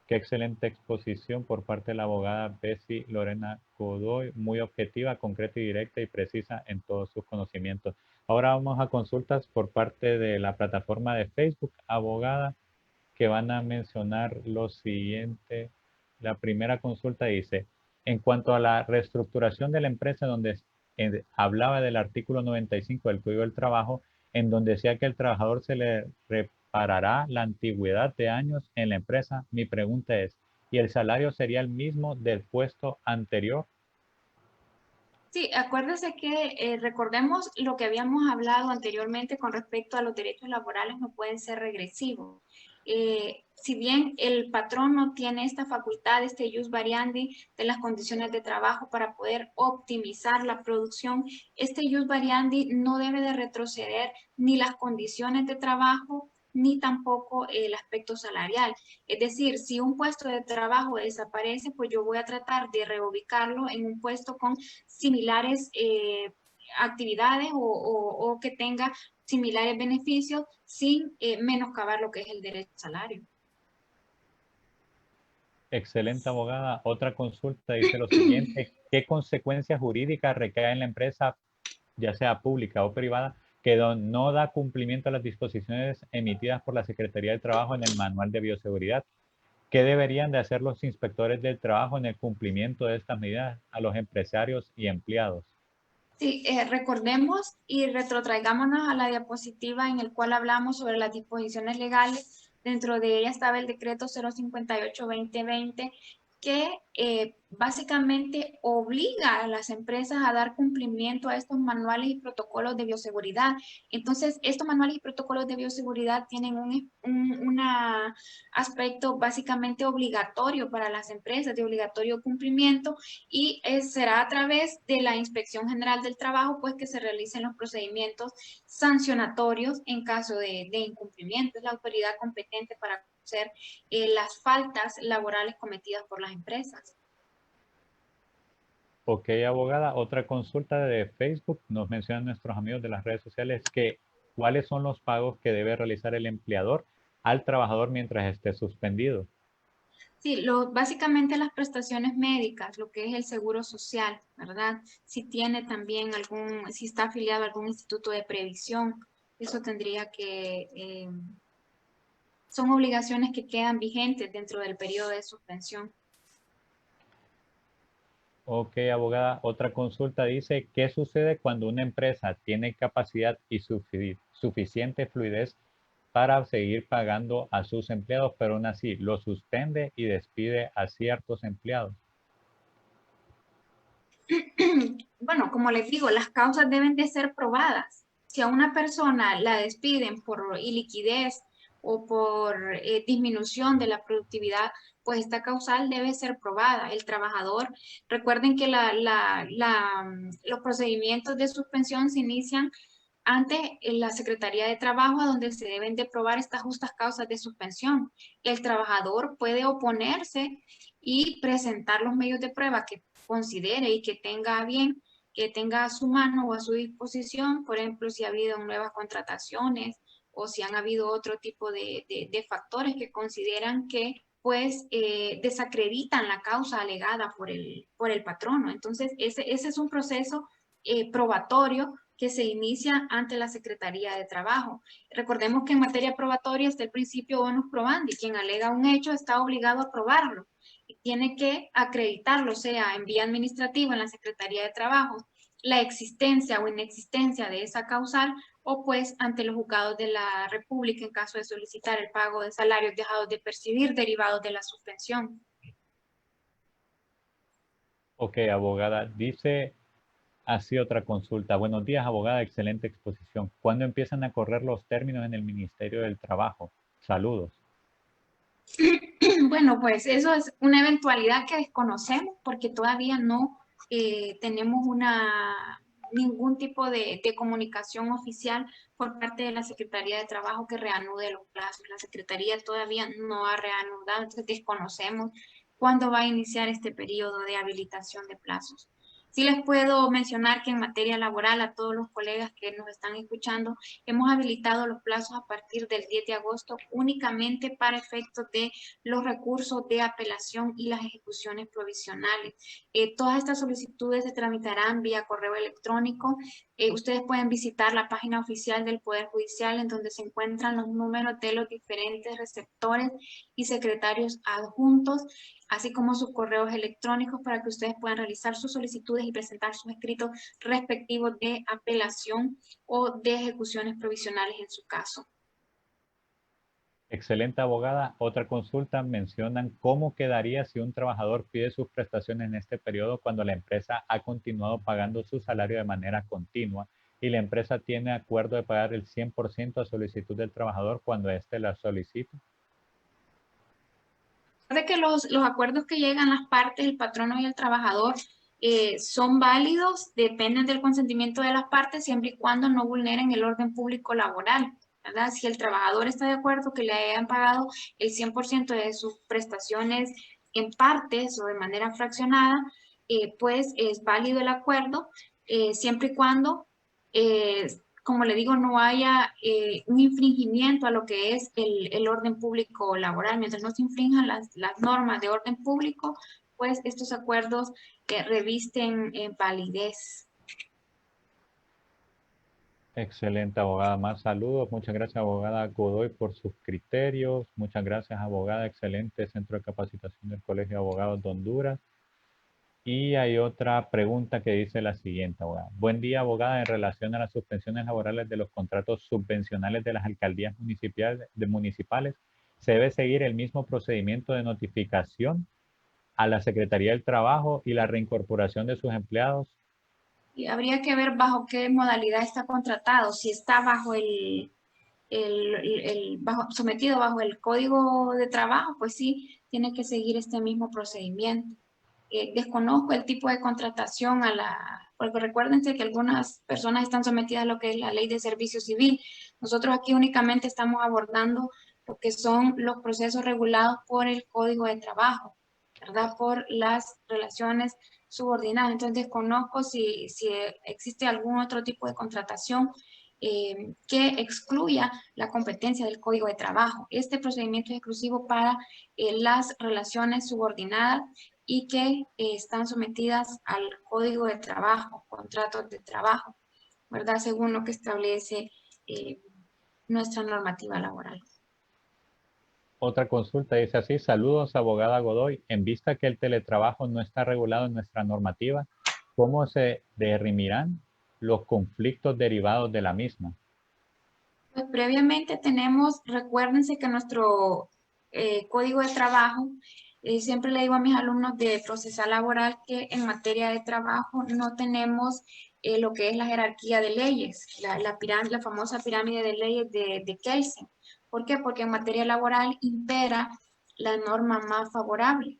Qué excelente exposición por parte de la abogada Bessie Lorena Godoy. Muy objetiva, concreta y directa y precisa en todos sus conocimientos. Ahora vamos a consultas por parte de la plataforma de Facebook, abogada, que van a mencionar lo siguiente. La primera consulta dice: en cuanto a la reestructuración de la empresa, donde hablaba del artículo 95 del Código del Trabajo, en donde decía que el trabajador se le reparará la antigüedad de años en la empresa, mi pregunta es, ¿y el salario sería el mismo del puesto anterior? Sí, acuérdese que recordemos lo que habíamos hablado anteriormente con respecto a los derechos laborales no pueden ser regresivos. Si bien el patrón no tiene esta facultad, este ius variandi de las condiciones de trabajo para poder optimizar la producción, este ius variandi no debe de retroceder ni las condiciones de trabajo ni tampoco el aspecto salarial. Es decir, si un puesto de trabajo desaparece, pues yo voy a tratar de reubicarlo en un puesto con similares actividades o que tenga similares beneficios sin menoscabar lo que es el derecho al salario. Excelente, abogada. Otra consulta dice lo siguiente: ¿qué consecuencias jurídicas recaen en la empresa, ya sea pública o privada, que no da cumplimiento a las disposiciones emitidas por la Secretaría del Trabajo en el Manual de Bioseguridad? ¿Qué deberían de hacer los inspectores del trabajo en el cumplimiento de estas medidas a los empresarios y empleados? Sí, recordemos y retrotraigámonos a la diapositiva en el cual hablamos sobre las disposiciones legales. Dentro de ella estaba el decreto 058-2020 que básicamente obliga a las empresas a dar cumplimiento a estos manuales y protocolos de bioseguridad. Entonces, estos manuales y protocolos de bioseguridad tienen un aspecto básicamente obligatorio para las empresas, de obligatorio cumplimiento, y será a través de la Inspección General del Trabajo, pues que se realicen los procedimientos sancionatorios en caso de incumplimiento. Es la autoridad competente para conocer las faltas laborales cometidas por las empresas. Ok, abogada. Otra consulta de Facebook. Nos mencionan nuestros amigos de las redes sociales que cuáles son los pagos que debe realizar el empleador al trabajador mientras esté suspendido. Sí, básicamente las prestaciones médicas, lo que es el seguro social, ¿verdad? Si tiene también si está afiliado a algún instituto de previsión, eso tendría que, son obligaciones que quedan vigentes dentro del periodo de suspensión. Ok, abogada. Otra consulta dice, ¿qué sucede cuando una empresa tiene capacidad y suficiente fluidez para seguir pagando a sus empleados, pero aún así lo suspende y despide a ciertos empleados? Bueno, como les digo, las causas deben de ser probadas. Si a una persona la despiden por iliquidez o por disminución de la productividad, pues esta causal debe ser probada. El trabajador, recuerden que los procedimientos de suspensión se inician ante la Secretaría de Trabajo, a donde se deben de probar estas justas causas de suspensión. El trabajador puede oponerse y presentar los medios de prueba que considere y que tenga bien, que tenga a su mano o a su disposición, por ejemplo, si ha habido nuevas contrataciones o si han habido otro tipo de factores que consideran que pues desacreditan la causa alegada por el patrono. Entonces, ese es un proceso probatorio que se inicia ante la Secretaría de Trabajo. Recordemos que en materia probatoria está el principio bonus probandi. Quien alega un hecho está obligado a probarlo y tiene que acreditarlo, sea en vía administrativa en la Secretaría de Trabajo, la existencia o inexistencia de esa causal, o pues ante los juzgados de la República en caso de solicitar el pago de salarios dejados de percibir derivados de la suspensión. Ok, abogada. Dice así otra consulta. Buenos días, abogada. Excelente exposición. ¿Cuándo empiezan a correr los términos en el Ministerio del Trabajo? Saludos. Bueno, pues eso es una eventualidad que desconocemos porque todavía no tenemos ningún tipo de comunicación oficial por parte de la Secretaría de Trabajo que reanude los plazos. La Secretaría todavía no ha reanudado, entonces desconocemos cuándo va a iniciar este periodo de habilitación de plazos. Sí les puedo mencionar que en materia laboral a todos los colegas que nos están escuchando, hemos habilitado los plazos a partir del 10 de agosto únicamente para efectos de los recursos de apelación y las ejecuciones provisionales. Todas estas solicitudes se tramitarán vía correo electrónico. Ustedes pueden visitar la página oficial del Poder Judicial en donde se encuentran los números de los diferentes receptores y secretarios adjuntos, así como sus correos electrónicos para que ustedes puedan realizar sus solicitudes y presentar sus escritos respectivos de apelación o de ejecuciones provisionales en su caso. Excelente, abogada. Otra consulta, mencionan cómo quedaría si un trabajador pide sus prestaciones en este periodo cuando la empresa ha continuado pagando su salario de manera continua y la empresa tiene acuerdo de pagar el 100% a solicitud del trabajador cuando éste la solicita. De que los acuerdos que llegan las partes, el patrono y el trabajador, son válidos, dependen del consentimiento de las partes, siempre y cuando no vulneren el orden público laboral, ¿verdad? Si el trabajador está de acuerdo que le hayan pagado el 100% de sus prestaciones en partes o de manera fraccionada, pues es válido el acuerdo, siempre y cuando como le digo, no haya un infringimiento a lo que es el orden público laboral. Mientras no se infrinjan las normas de orden público, pues estos acuerdos revisten validez. Excelente, abogada. Más saludos. Muchas gracias, abogada Godoy, por sus criterios. Muchas gracias, abogada. Excelente Centro de Capacitación del Colegio de Abogados de Honduras. Y hay otra pregunta que dice la siguiente, abogada. Buen día, abogada. En relación a las suspensiones laborales de los contratos subvencionales de las alcaldías municipales, ¿se debe seguir el mismo procedimiento de notificación a la Secretaría del Trabajo y la reincorporación de sus empleados? Y habría que ver bajo qué modalidad está contratado, si está bajo sometido bajo el Código de Trabajo, pues sí, tiene que seguir este mismo procedimiento. Desconozco el tipo de contratación porque recuérdense que algunas personas están sometidas a lo que es la Ley de Servicio Civil. Nosotros aquí únicamente estamos abordando lo que son los procesos regulados por el Código de Trabajo, ¿verdad? Por las relaciones subordinadas. Entonces desconozco si existe algún otro tipo de contratación que excluya la competencia del Código de Trabajo. Este procedimiento es exclusivo para las relaciones subordinadas y que están sometidas al Código de Trabajo, contratos de trabajo, ¿verdad? Según lo que establece nuestra normativa laboral. Otra consulta dice así, saludos, abogada Godoy. En vista que el teletrabajo no está regulado en nuestra normativa, ¿cómo se dirimirán los conflictos derivados de la misma? Pues previamente tenemos, recuérdense que nuestro Código de Trabajo, siempre le digo a mis alumnos de procesal laboral que en materia de trabajo no tenemos lo que es la jerarquía de leyes, la famosa pirámide de leyes de Kelsen. ¿Por qué? Porque en materia laboral impera la norma más favorable,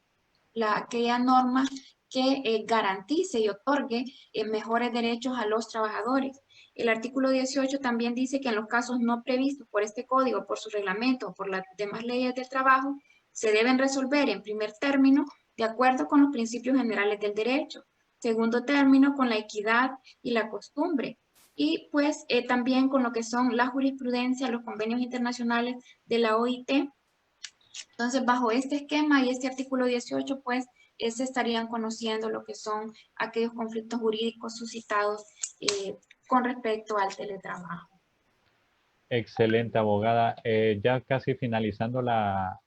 aquella norma que garantice y otorgue mejores derechos a los trabajadores. El artículo 18 también dice que en los casos no previstos por este código, por su reglamento o por las demás leyes del trabajo, se deben resolver en primer término de acuerdo con los principios generales del derecho, segundo término con la equidad y la costumbre, y pues también con lo que son la jurisprudencia, los convenios internacionales de la OIT. Entonces, bajo este esquema y este artículo 18, pues se estarían conociendo lo que son aquellos conflictos jurídicos suscitados con respecto al teletrabajo. Excelente, abogada. Ya casi finalizando la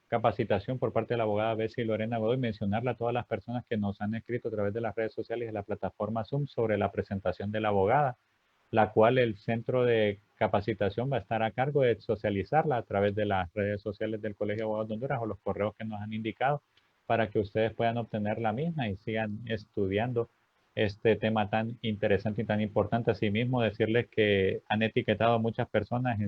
capacitación por parte de la abogada Bessie Lorena Godoy, mencionarle a todas las personas que nos han escrito a través de las redes sociales de la plataforma Zoom sobre la presentación de la abogada, la cual el centro de capacitación va a estar a cargo de socializarla a través de las redes sociales del Colegio de Abogados de Honduras o los correos que nos han indicado para que ustedes puedan obtener la misma y sigan estudiando este tema tan interesante y tan importante. Asimismo, decirles que han etiquetado a muchas personas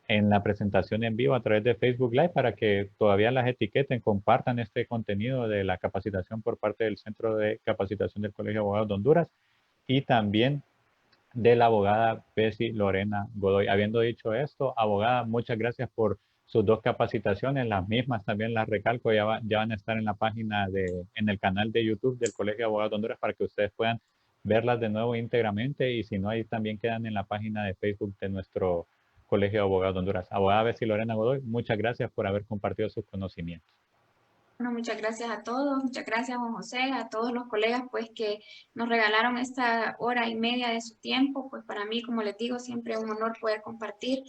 en la presentación en vivo a través de Facebook Live para que todavía las etiqueten, compartan este contenido de la capacitación por parte del Centro de Capacitación del Colegio de Abogados de Honduras y también de la abogada Bessie Lorena Godoy. Habiendo dicho esto, abogada, muchas gracias por sus dos capacitaciones, las mismas también las recalco, ya van a estar en la página en el canal de YouTube del Colegio de Abogados de Honduras para que ustedes puedan verlas de nuevo íntegramente y si no, ahí también quedan en la página de Facebook de nuestro Colegio de Abogados de Honduras. Abogada Bessie Lorena Godoy, muchas gracias por haber compartido sus conocimientos. Bueno, muchas gracias a todos, muchas gracias Juan José, a todos los colegas pues que nos regalaron esta hora y media de su tiempo, pues para mí, como les digo, siempre es un honor poder compartir,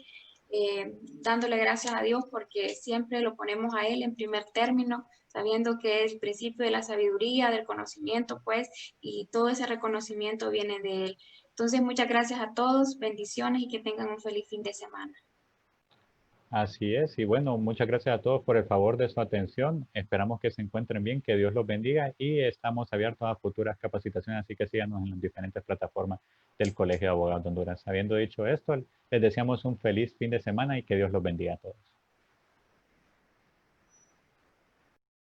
dándole gracias a Dios porque siempre lo ponemos a Él en primer término, sabiendo que es el principio de la sabiduría, del conocimiento pues, y todo ese reconocimiento viene de Él. Entonces, muchas gracias a todos, bendiciones y que tengan un feliz fin de semana. Así es, y bueno, muchas gracias a todos por el favor de su atención. Esperamos que se encuentren bien, que Dios los bendiga y estamos abiertos a futuras capacitaciones, así que síganos en las diferentes plataformas del Colegio de Abogados de Honduras. Habiendo dicho esto, les deseamos un feliz fin de semana y que Dios los bendiga a todos.